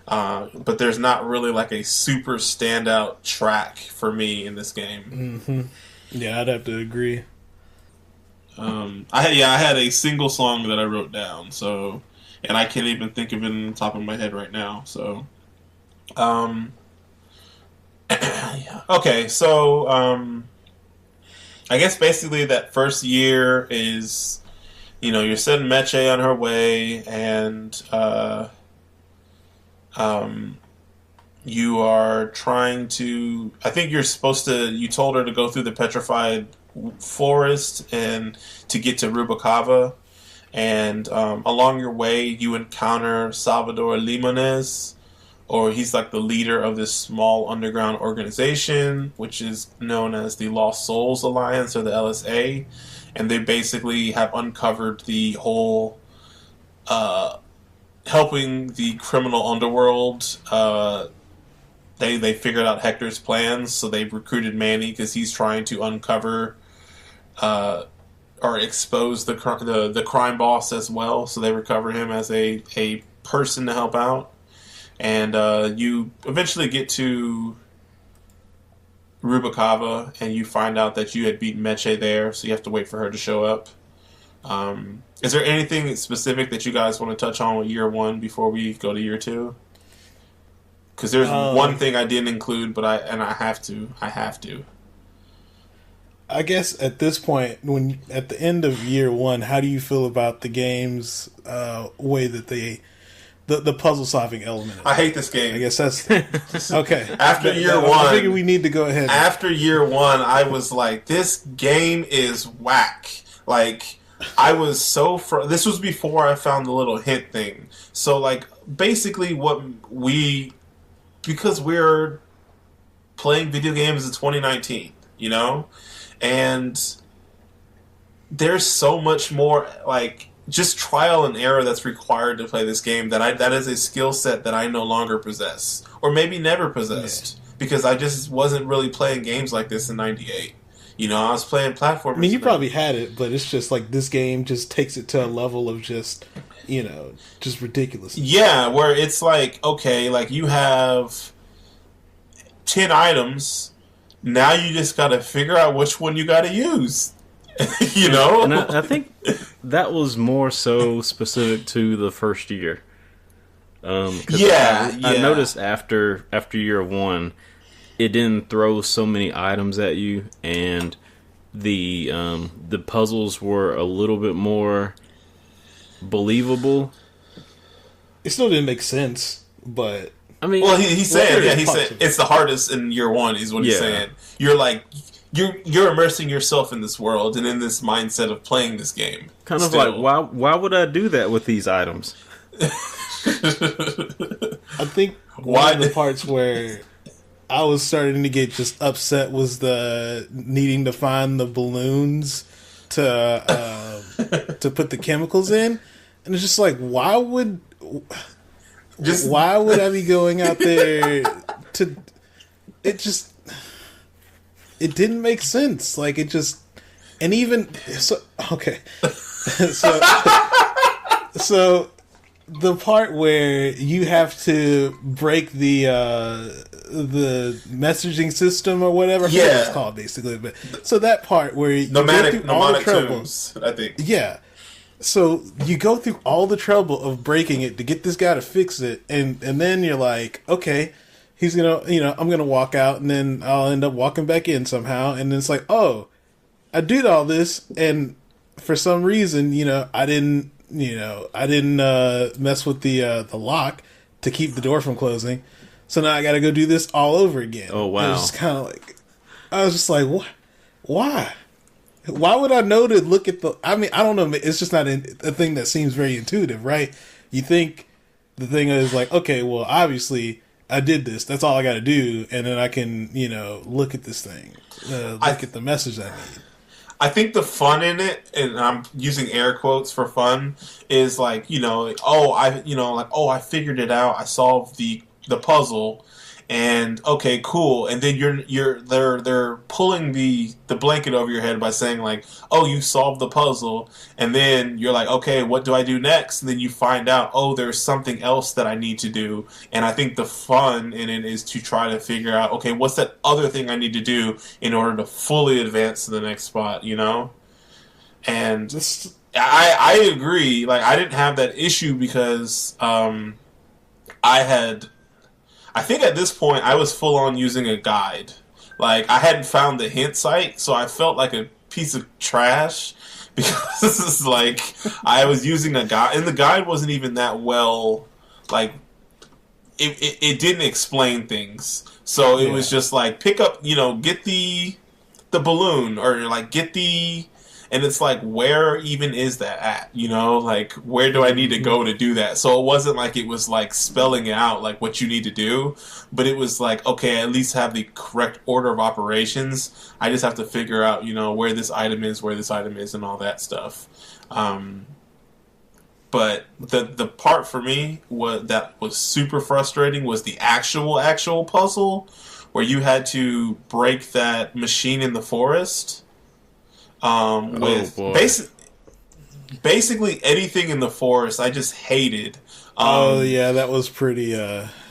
But there's not really like a super standout track for me in this game. Mm-hmm. Yeah, I'd have to agree. I had a single song that I wrote down, so, and I can't even think of it on the top of my head right now. So, yeah. Okay, so I guess basically that first year is, you're sending Meche on her way, and you are trying to. I think you're supposed to. You told her to go through the petrified forest and to get to Rubacava, and along your way you encounter Salvador Limones, or he's like the leader of this small underground organization which is known as the Lost Souls Alliance, or the LSA, and they basically have uncovered the whole helping the criminal underworld. They figured out Hector's plans, so they've recruited Manny because he's trying to uncover or expose the crime boss as well. So they recover him as a person to help out, and you eventually get to Rubacava, and you find out that you had beaten Meche there, so you have to wait for her to show up. Is there anything specific that you guys want to touch on with year one before we go to year two? Because there's one thing I didn't include, but I have to. I guess at this point, when at the end of year one, how do you feel about the game's way that the puzzle solving element? I hate this game. I guess that's okay. After year one, I figure we need to go ahead. After year one, I was like, this game is whack. Like, I was so this was before I found the little hint thing. So like, basically, because we're playing video games in 2019, and there's so much more like just trial and error that's required to play this game that is a skill set that I no longer possess, or maybe never possessed, because I just wasn't really playing games like this in '98. I was playing platformers. I mean, you probably had it, but it's just like this game just takes it to a level of just ridiculous. Yeah, where it's like, okay, like you have 10 items. Now you just got to figure out which one you got to use. And I think that was more so specific to the first year. I noticed after year one, it didn't throw so many items at you, and the puzzles were a little bit more believable. It still didn't make sense, but I mean, well, he's saying it's the hardest in year one. Is what he's saying. You're like you're immersing yourself in this world and in this mindset of playing this game. Kind of like, why would I do that with these items? I think one of the parts where I was starting to get just upset was the needing to find the balloons to put the chemicals in, and it's just like, why would I be going out there to? It didn't make sense. Like it just, and even so. Okay, so the part where you have to break the messaging system or whatever, I forget what it's called basically. But so that part where you go through all the trouble, I think. Yeah. So you go through all the trouble of breaking it to get this guy to fix it, and then you're like, okay, he's gonna, I'm gonna walk out, and then I'll end up walking back in somehow, and then it's like, oh, I did all this, and for some reason, I didn't mess with the lock to keep the door from closing, so now I got to go do this all over again. Oh wow! It was just kind of like, I was just like, what? Why? Why would I know to look at the... I mean, I don't know. It's just not a thing that seems very intuitive, right? You think the thing is like, okay, well, obviously, I did this. That's all I got to do. And then I can, look at this thing. Look at the message I need. I think the fun in it, and I'm using air quotes for fun, is like, I figured it out. I solved the puzzle. and okay, cool, and then they're pulling the blanket over your head by saying like, oh, you solved the puzzle, and then you're like, okay, what do I do next? And then you find out, oh, there's something else that I need to do, and I think the fun in it is to try to figure out, okay, what's that other thing I need to do in order to fully advance to the next spot, you know? And I agree. Like, I didn't have that issue because I think at this point I was full on using a guide. Like, I hadn't found the hint site, so I felt like a piece of trash because this is like I was using a guide, and the guide wasn't even that well. Like, it didn't explain things, so it was just like pick up, get the balloon, or like get the. And it's like, where even is that at? Like, where do I need to go to do that? So it wasn't like it was like spelling it out, like what you need to do. But it was like, okay, at least have the correct order of operations. I just have to figure out, where this item is, and all that stuff. But the part for me that was super frustrating was the actual puzzle where you had to break that machine in the forest. With basically anything in the forest, I just hated. That was pretty.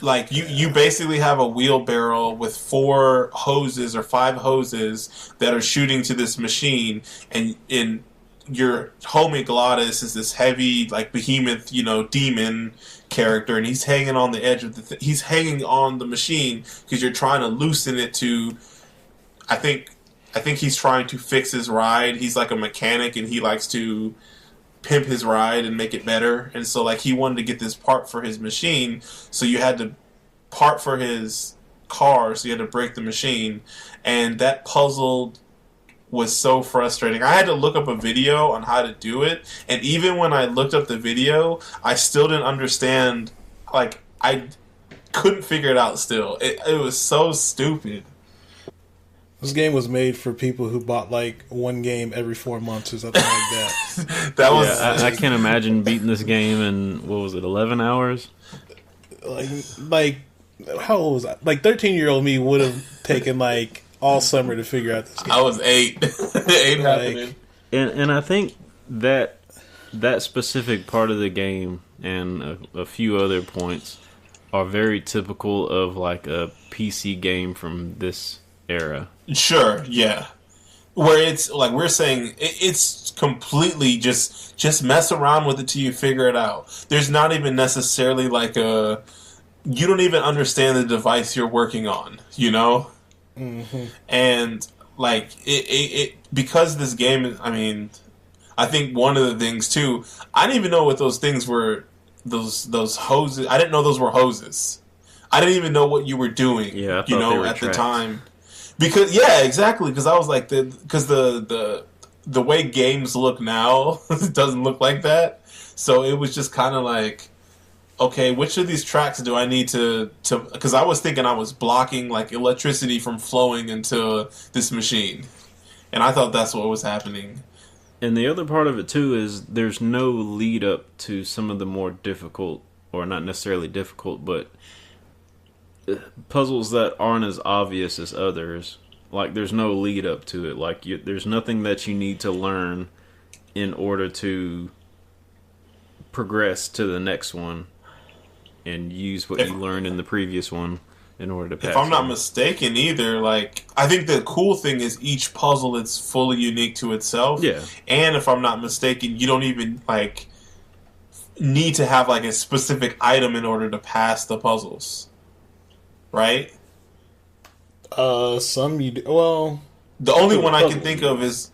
Like you basically have a wheelbarrow with 4 hoses or 5 hoses that are shooting to this machine, and in your homie Glottis is this heavy, like behemoth, demon character, and he's hanging on the edge of he's hanging on the machine because you're trying to loosen it to. I think he's trying to fix his ride. He's like a mechanic, and he likes to pimp his ride and make it better. And so, like, he wanted to get this part for his machine, so you had to part for his car, so you had to break the machine. And that puzzle was so frustrating. I had to look up a video on how to do it, and even when I looked up the video, I still didn't understand. Like, I couldn't figure it out still. It was so stupid. This game was made for people who bought like one game every 4 months or something like that. That was. I can't imagine beating this game in, what was it, 11 hours? Like how old was I? Like 13-year-old me would have taken like all summer to figure out this game. I was 8. 8 happening. And I think that specific part of the game and a few other points are very typical of like a PC game from this era. Sure, yeah. Where it's like we're saying, it's completely just mess around with it till you figure it out. There's not even necessarily like you don't even understand the device you're working on, Mm-hmm. And like it because this game. I mean, I think one of the things too. I didn't even know what those things were. Those hoses. I didn't know those were hoses. I didn't even know what you were doing. Yeah, I thought they were at tracks. the time. Because exactly. Because I was like the way games look now it doesn't look like that. So it was just kind of like, okay, which of these tracks do I need to? Because I was thinking I was blocking like electricity from flowing into this machine, and I thought that's what was happening. And the other part of it too is there's no lead up to some of the more difficult, or not necessarily difficult, but puzzles that aren't as obvious as others. Like, there's no lead up to it. Like, there's nothing that you need to learn in order to progress to the next one and use what you learned in the previous one in order to pass. If I'm not mistaken either, like, I think the cool thing is each puzzle is fully unique to itself. Yeah. And if I'm not mistaken, you don't even, like, need to have, like, a specific item in order to pass the puzzles. Right? Some you do. Well, the only one I can think of is,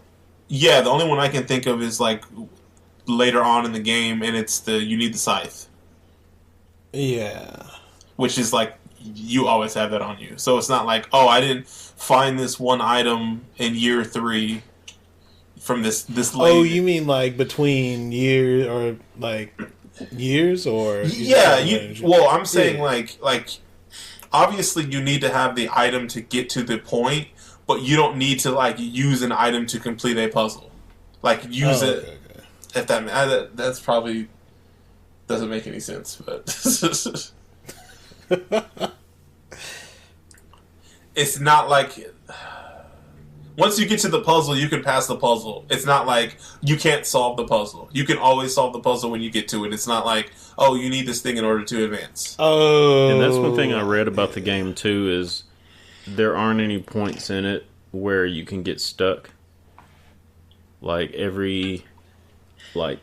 the only one I can think of is like later on in the game, and it's you need the scythe. Yeah. Which is like you always have that on you, so it's not like, oh, I didn't find this one item in year 3 from this lady. Oh, you mean like between years or like years or? Well, I'm saying like. Obviously, you need to have the item to get to the point, but you don't need to like use an item to complete a puzzle. Like use it. Okay. If that's probably doesn't make any sense, but it's not like once you get to the puzzle, you can pass the puzzle. It's not like you can't solve the puzzle. You can always solve the puzzle when you get to it. It's not like, oh, you need this thing in order to advance. And that's one Oh, thing I read about the game too is there aren't any points in it where you can get stuck. Like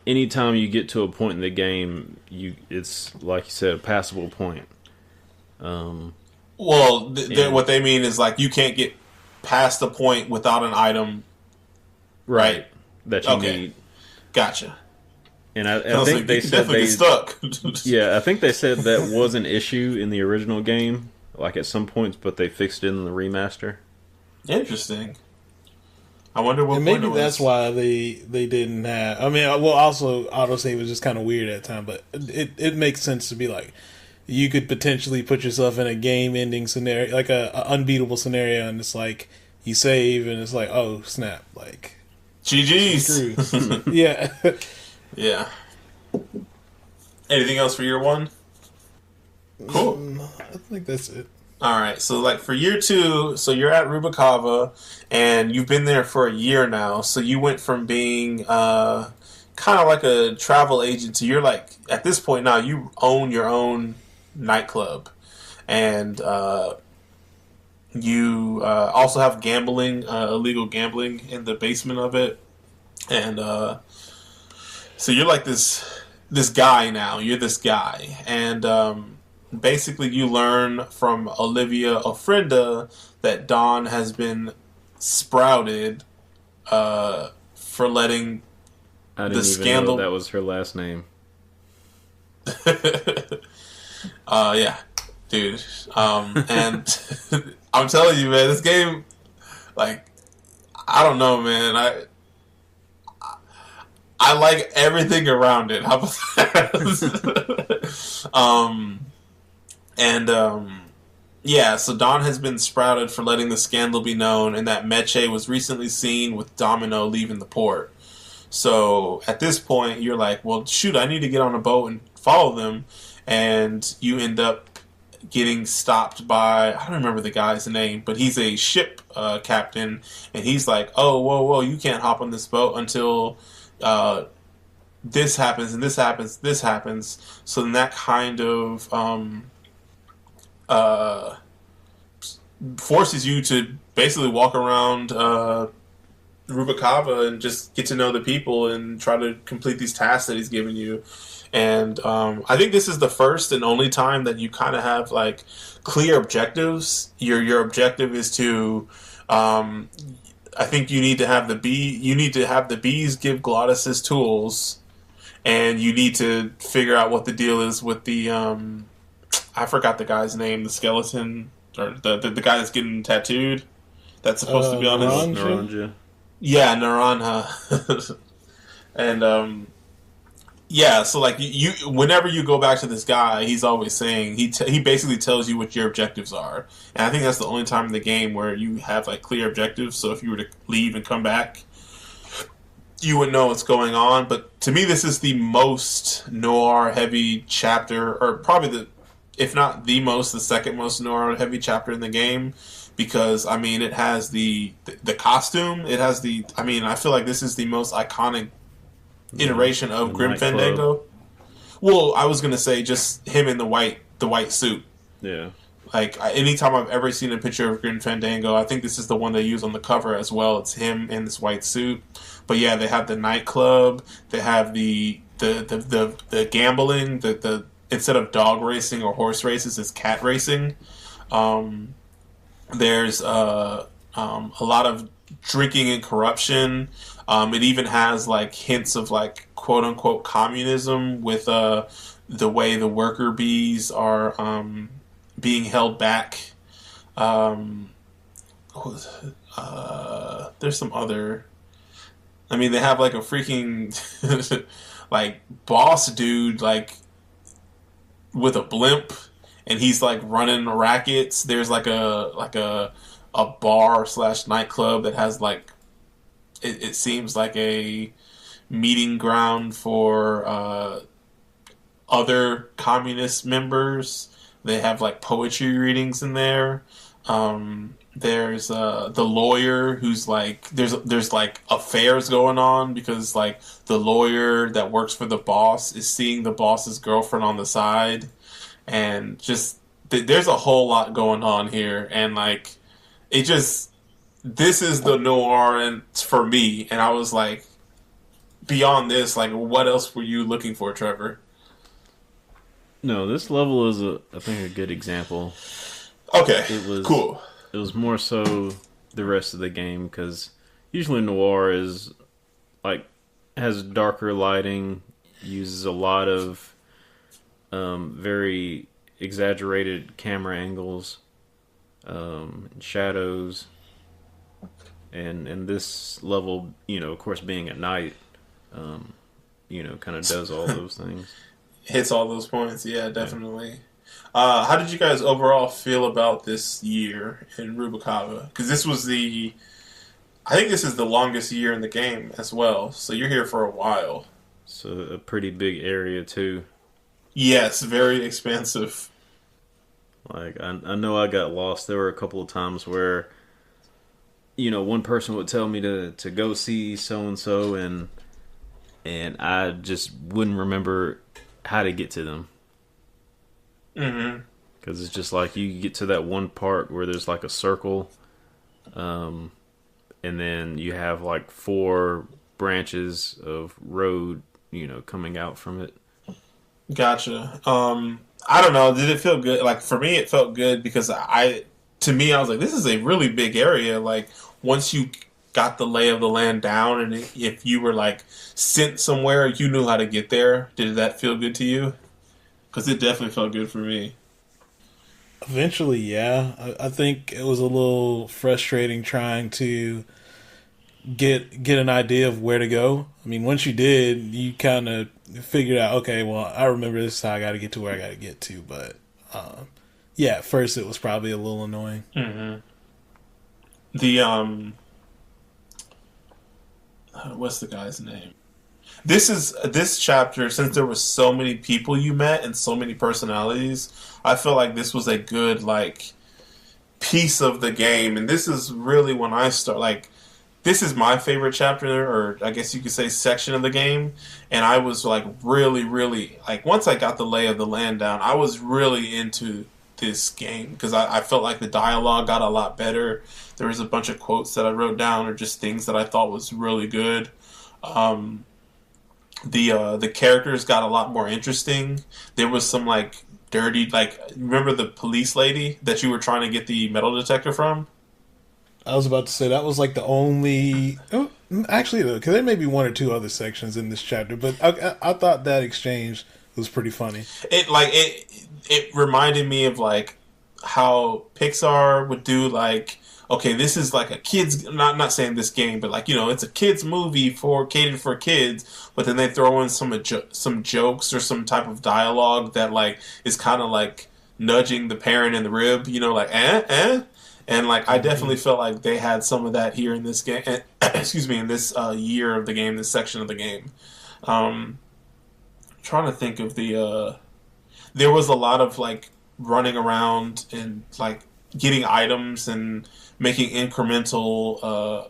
anytime you get to a point in the game, it's like you said, a passable point. Well, And- what they mean is like you can't get past the point without an item. Right. That you Okay. need. Gotcha. And I I was think like, they you can said definitely get stuck. yeah, I think they said that was an issue in the original game, like at some points, but they fixed it in the remaster. Interesting. I wonder what and point maybe it that's was. why they didn't have. I mean, well, also autosave was just kind of weird at the time, but it makes sense to be like you could potentially put yourself in a game-ending scenario, like a unbeatable scenario, and it's like you save, and it's like, oh snap, like GG's. screw. Yeah. Yeah. Anything else for year one? Cool. I think that's it. All right. So, like for year two, so you're at Rubikava, and you've been there for a year now. So you went from being kind of like a travel agent to you're like at this point now you own your own nightclub, and you also have gambling, illegal gambling in the basement of it, and so you're like this guy now. You're this guy, and basically you learn from Olivia Ofrenda that Dawn has been sprouted for letting I didn't the even scandal. know that was her last name. Yeah, dude. And I'm telling you, man, this game, like, I don't know, man. I like everything around it. How about that? Yeah, so Dawn has been sprouted for letting the scandal be known, and that Meche was recently seen with Domino leaving the port. So at this point, you're like, well, shoot, I need to get on a boat and follow them, and you end up getting stopped by, I don't remember the guy's name, but he's a ship captain, and he's like, oh, whoa, you can't hop on this boat until this happens, and this happens, this happens. So then that kind of forces you to basically walk around Rubikava and just get to know the people and try to complete these tasks that he's given you. And I think this is the first and only time that you kind of have like clear objectives. Your objective is to, I think you need to have the bee. You need to have the bees give Glottis his tools, and you need to figure out what the deal is with the. I forgot the guy's name. The skeleton or the guy that's getting tattooed. That's supposed to be on his. Naranja? Yeah, Naranja. And yeah, so like you whenever you go back to this guy, he's always saying he basically tells you what your objectives are. And I think that's the only time in the game where you have like clear objectives. So if you were to leave and come back, you would know what's going on. But to me, this is the most noir heavy chapter, or probably if not the most, the second most noir heavy chapter in the game. Because I mean, it has the costume. It has the. I mean, I feel like this is the most iconic iteration of Grim nightclub. Fandango. Well, I was gonna say just him in the white suit. Yeah. Like anytime I've ever seen a picture of Grim Fandango, I think this is the one they use on the cover as well. It's him in this white suit. But yeah, they have the nightclub. They have the gambling. The instead of dog racing or horse races, it's cat racing. There's a lot of drinking and corruption. It even has like hints of like quote unquote communism with the way the worker bees are being held back. There's some other. I mean, they have like a freaking like boss dude like with a blimp, and he's like running rackets. There's like a bar slash nightclub that has like it seems like a meeting ground for other communist members. They have like poetry readings in there. There's the lawyer who's like there's like affairs going on because like the lawyer that works for the boss is seeing the boss's girlfriend on the side, and just there's a whole lot going on here, and like it just this is the noir and for me, and I was like beyond this, like what else were you looking for, Trevor? No, this level is I think a good example. Okay, It was cool. it was more so the rest of the game because usually noir is like has darker lighting, uses a lot of very exaggerated camera angles, shadows, and this level, of course, being at night, um, kind of does all those things. Hits all those points. Yeah, Yeah. definitely. How did you guys overall feel about this year in Rubikava? Because I think this is the longest year in the game as well. So you're here for a while. So a pretty big area too. Yes, very expansive. Like I know I got lost. There were a couple of times where one person would tell me to go see so and so, and I just wouldn't remember how to get to them Hmm. because it's just like you get to that one part where there's like a circle, um, and then you have like four branches of road, coming out from it. Gotcha. I don't know. Did it feel good? Like for me, it felt good because to me, I was like, this is a really big area. Like once you got the lay of the land down, and if you were like sent somewhere, you knew how to get there. Did that feel good to you? Because it definitely felt good for me. Eventually, yeah. I think it was a little frustrating trying to get an idea of where to go. I mean, once you did, you kind of figured out, okay, well, I remember this is how I got to get to where I got to get to. But yeah, at first it was probably a little annoying. Hmm. The what's the guy's name? This chapter, since there was so many people you met and so many personalities. I feel like this was a good like piece of the game, and this is really when I start like this is my favorite chapter, or I guess you could say section of the game. And I was like really, really like once I got the lay of the land down, I was really into this game because I felt like the dialogue got a lot better. There was a bunch of quotes that I wrote down, or just things that I thought was really good. Um, the characters got a lot more interesting. There was some like dirty like remember the police lady that you were trying to get the metal detector from? I was about to say that was like the only. Oh, actually, because there may be one or two other sections in this chapter, but I thought that exchange was pretty funny. It reminded me of like how Pixar would do like okay, this is like a kids not saying this game, but like it's a kids movie for catered for kids, but then they throw in some jokes or some type of dialogue that like is kind of like nudging the parent in the rib, like and like I Hmm. definitely felt like they had some of that here in this game. Excuse me, in this year of the game, this section of the game. Um, Trying to think of there was a lot of like running around and like getting items and making incremental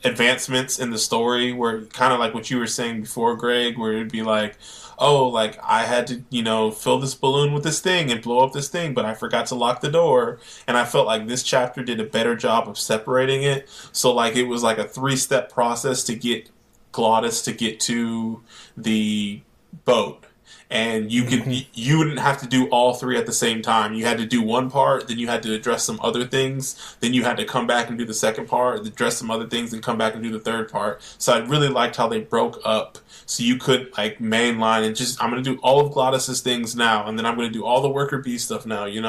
advancements in the story where kind of like what you were saying before, Greg, where it'd be like, oh, like I had to, fill this balloon with this thing and blow up this thing, but I forgot to lock the door. And I felt like this chapter did a better job of separating it. So like it was like a three-step process to get Glottis to get to the boat, and Hmm. you wouldn't have to do all three at the same time. You had to do one part, then you had to address some other things, then you had to come back and do the second part, address some other things, and come back and do the third part. So I really liked how they broke up, so you could like mainline and just I'm gonna do all of Glottis's things now, and then I'm gonna do all the worker bee stuff now. You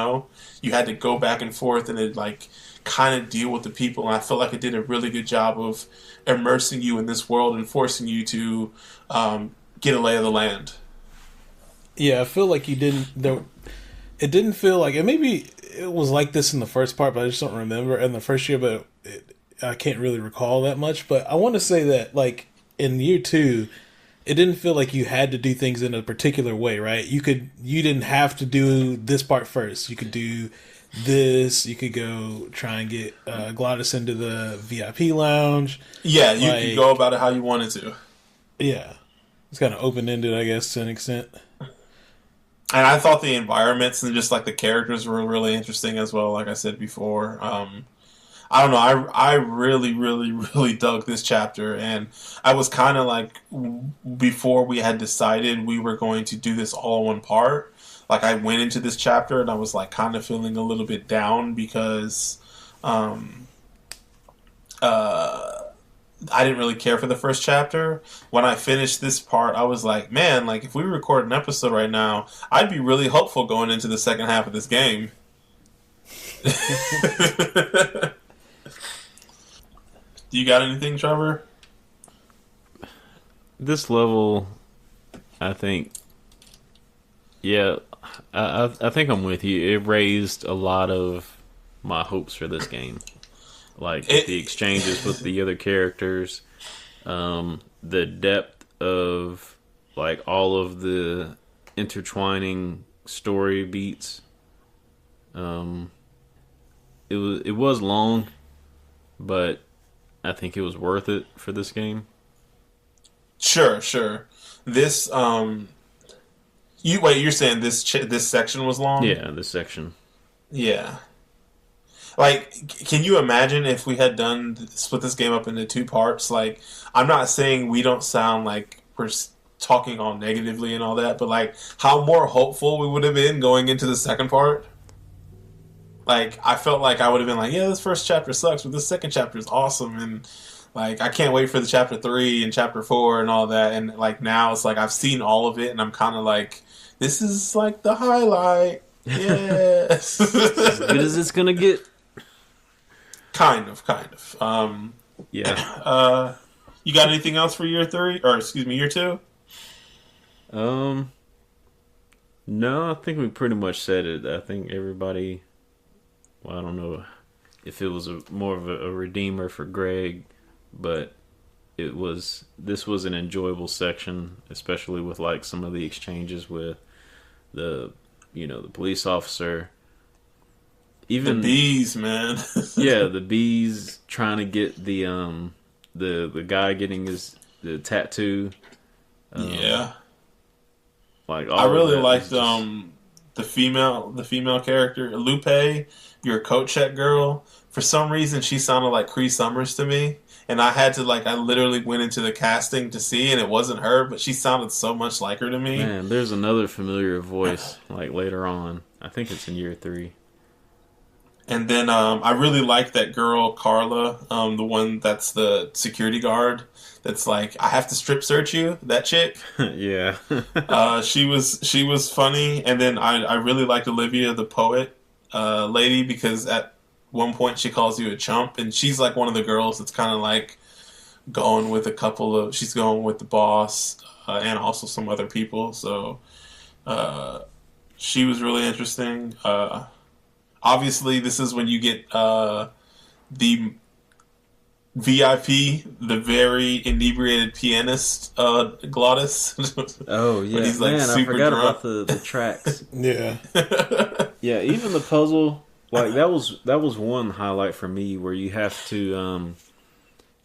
had to go back and forth, and it like kind of deal with the people, and I feel like it did a really good job of immersing you in this world and forcing you to get a lay of the land. Yeah, I feel like you didn't. There, it didn't feel like it. Maybe it was like this in the first part, but I just don't remember in the first year. But I can't really recall that much. But I want to say that like in year two, it didn't feel like you had to do things in a particular way, right? You didn't have to do this part first. You could do this. You could go try and get Glottis into the VIP lounge. Yeah, you Like, could go about it how you wanted to. yeah, it's kind of open ended, I guess, to an extent. And I thought the environments and just like the characters were really interesting as well. Like I said before, I don't know. I really, really, really dug this chapter, and I was kind of like before we had decided we were going to do this all in one part. Like I went into this chapter and I was like kind of feeling a little bit down because I didn't really care for the first chapter. When I finished this part, I was like, man, like if we record an episode right now, I'd be really hopeful going into the second half of this game. Do you got anything, Trevor? This level, I think, yeah, I think I'm with you. It raised a lot of my hopes for this game. Like the exchanges with the other characters, the depth of like all of the intertwining story beats. It was long, but I think it was worth it for this game. Sure, sure. This you're saying this section was long? Yeah, this section. Yeah. Like, can you imagine if we had split this game up into two parts? Like, I'm not saying we don't sound like we're talking all negatively and all that, but like, how more hopeful we would have been going into the second part? Like, I felt like I would have been like, yeah, this first chapter sucks, but this second chapter is awesome, and like, I can't wait for the chapter 3 and chapter 4 and all that. And like, now it's like I've seen all of it, and I'm kind of like, this is like the highlight. Yes, As good as it's gonna get. Kind of. Yeah. You got anything else for year 3? Or, excuse me, year 2? No, I think we pretty much said it. I think everybody, well, I don't know if it was more of a redeemer for Greg, but this was an enjoyable section, especially with like some of the exchanges with the police officer. Even the bees, man. Yeah, the bees trying to get the guy getting the tattoo. Yeah. Like I really liked just... the female character, Lupe, your coat check girl. For some reason she sounded like Cree Summers to me. And I literally went into the casting to see, and it wasn't her, but she sounded so much like her to me. Man, there's another familiar voice, like later on. I think it's in year 3. And then I really like that girl, Carla, the one that's the security guard. That's like, I have to strip search you, that chick. Yeah. She was funny. And then I really liked Olivia, the poet lady, because at one point she calls you a chump. And she's like one of the girls that's kind of like she's going with the boss and also some other people. So she was really interesting. Obviously, this is when you get the VIP, the very inebriated pianist, Glottis. Oh yeah, he's like man, I forgot about the tracks. Yeah, yeah. Even the puzzle, like that was one highlight for me, where you have to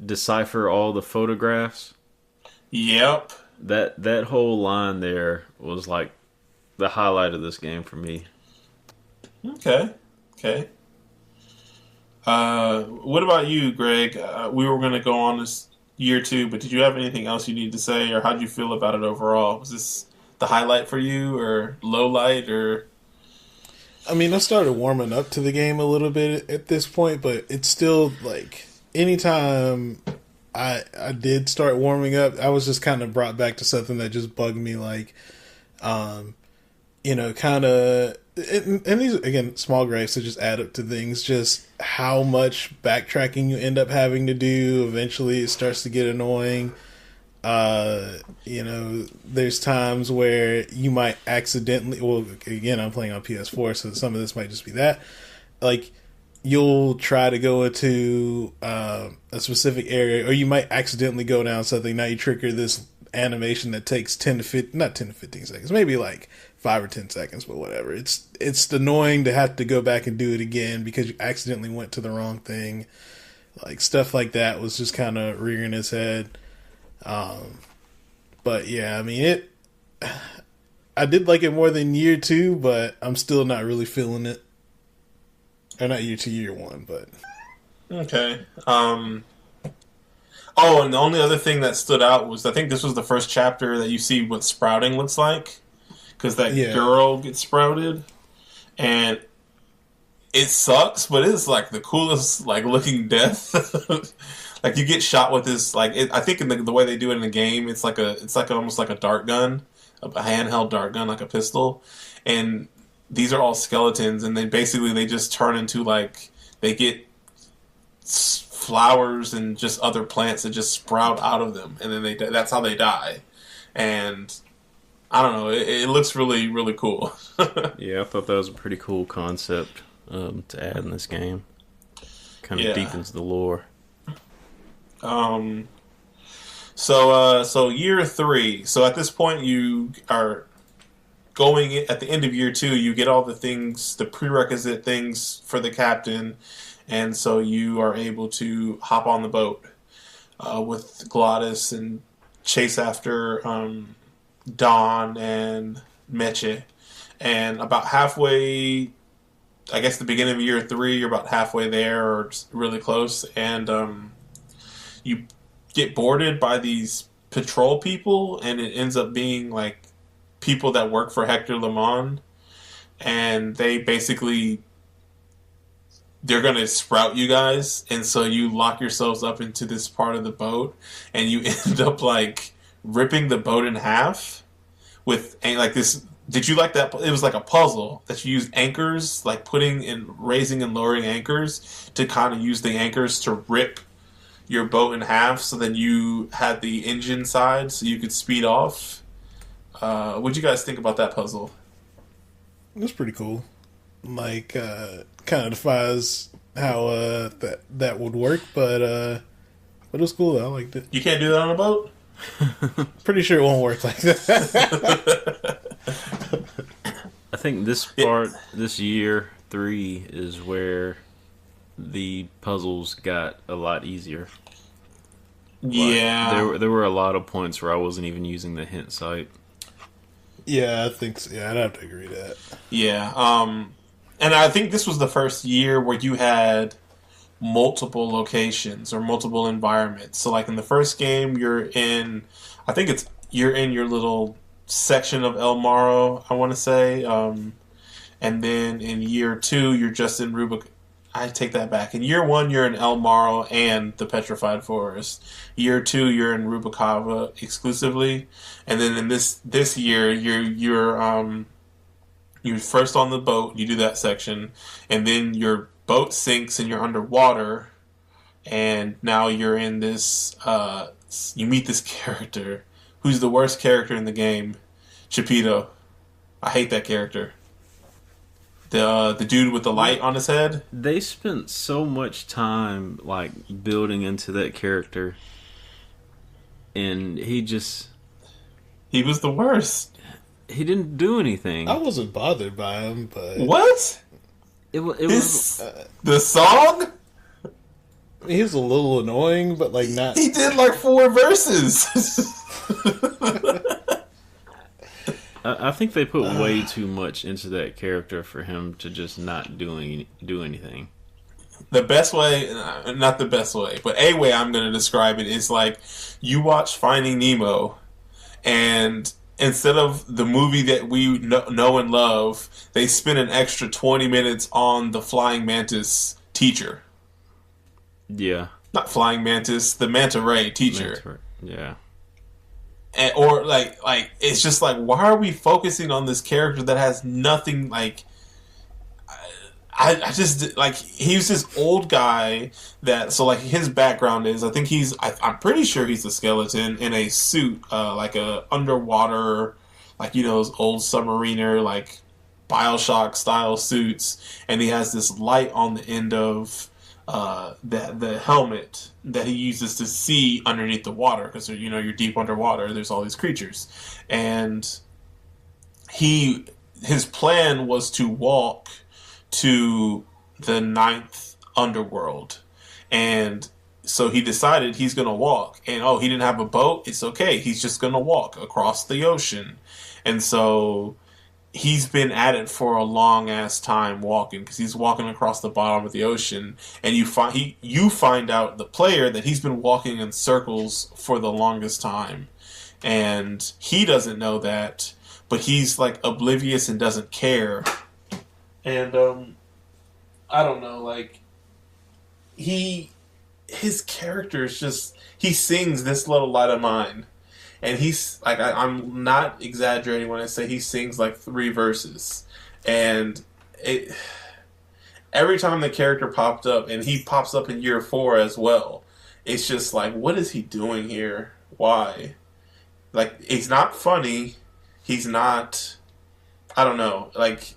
decipher all the photographs. Yep. That whole line there was like the highlight of this game for me. Okay. What about you, Greg? We were going to go on this year 2, but did you have anything else you need to say, or how did you feel about it overall? Was this the highlight for you, or low light, or? I mean, I started warming up to the game a little bit at this point, but it's still like anytime I did start warming up, I was just kind of brought back to something that just bugged me, like, kind of. And these, again, small gripes that just add up to things. Just how much backtracking you end up having to do. Eventually, it starts to get annoying. There's times where you might accidentally. Well, again, I'm playing on PS4, so some of this might just be that. Like, you'll try to go into a specific area, or you might accidentally go down something. Now you trigger this animation that takes 10 to 15, not 10 to 15 seconds, maybe like 5 or 10 seconds, but whatever. It's annoying to have to go back and do it again because you accidentally went to the wrong thing. Like stuff like that was just kind of rearing its head. But yeah, I mean I did like it more than year 2, but I'm still not really feeling it. Or not year 2, year 1, but Okay. Oh, and the only other thing that stood out was I think this was the first chapter that you see what sprouting looks like, because that girl gets sprouted, and it sucks, but it's like the coolest like looking death. Like you get shot with this like I think in the way they do it in the game, it's like almost like a dart gun, a handheld dart gun, like a pistol, and these are all skeletons, and they just turn into like they get flowers and just other plants that just sprout out of them, and then that's how they die. And I don't know, it looks really, really cool. Yeah, I thought that was a pretty cool concept to add in this game. Kind of deepens the lore. So year 3. So at this point, you are going at the end of year 2. You get all the things, the prerequisite things for the captain, and so you are able to hop on the boat with Glottis and chase after Dawn and Meche. And about halfway, I guess the beginning of year 3, you're about halfway there or just really close, and you get boarded by these patrol people, and it ends up being like people that work for Hector LeMond, and they're going to sprout you guys, and so you lock yourselves up into this part of the boat, and you end up like ripping the boat in half with like this. Did you like that? It was like a puzzle that you used anchors, like putting and raising and lowering anchors to kind of use the anchors to rip your boat in half, so then you had the engine side so you could speed off. What'd you guys think about that puzzle? it was pretty cool. Like, kind of defies how that would work, but it was cool though. I liked it. You can't do that on a boat? Pretty sure it won't work like that. I think this part, this year 3, is where the puzzles got a lot easier. Yeah. Like, there were a lot of points where I wasn't even using the hint site. Yeah, I think so. Yeah, I'd have to agree to that. Yeah. And I think this was the first year where you had multiple locations or multiple environments. So like in the first game, you're in your little section of El Morro, I want to say. And then in year 2, you're just in Rubik. I take that back. In year 1, you're in El Morro and the Petrified Forest. Year 2, you're in Rubicava exclusively, and then in this year, you're first on the boat. You do that section, and then your boat sinks and you're underwater, and now you're in this. You meet this character, who's the worst character in the game, Chipito. I hate that character. The dude with the light on his head. They spent so much time like building into that character, and he was the worst. He didn't do anything. I wasn't bothered by him, but what? It was the song. He was a little annoying, but like not. He did like 4 verses. I think they put way too much into that character for him to just not do anything. The best way, not the best way, but a way I'm going to describe it is like you watch Finding Nemo, and instead of the movie that we know and love, they spend an extra 20 minutes on the flying mantis teacher. Yeah. Not flying mantis, the manta ray teacher. Yeah. And, or like it's just like, why are we focusing on this character that has nothing? Like I just like, he's this old guy that, so like his background is, I think I'm pretty sure he's a skeleton in a suit, like a underwater, like, you know, those old submariner like BioShock style suits, and he has this light on the end of the helmet that he uses to see underneath the water, because you're deep underwater. There's all these creatures, and his plan was to walk to the ninth underworld, and so he decided he's gonna walk. And he didn't have a boat. It's okay. He's just gonna walk across the ocean, and so he's been at it for a long ass time walking, because he's walking across the bottom of the ocean, and you find out, the player, that he's been walking in circles for the longest time, and he doesn't know that, but he's like oblivious and doesn't care. And I don't know, like his character is just, he sings "This Little Light of Mine." And he's like, I'm not exaggerating when I say he sings like 3 verses. And every time the character popped up, and he pops up in year 4 as well, it's just like, what is he doing here? Why? Like, he's not funny. He's not, I don't know. Like,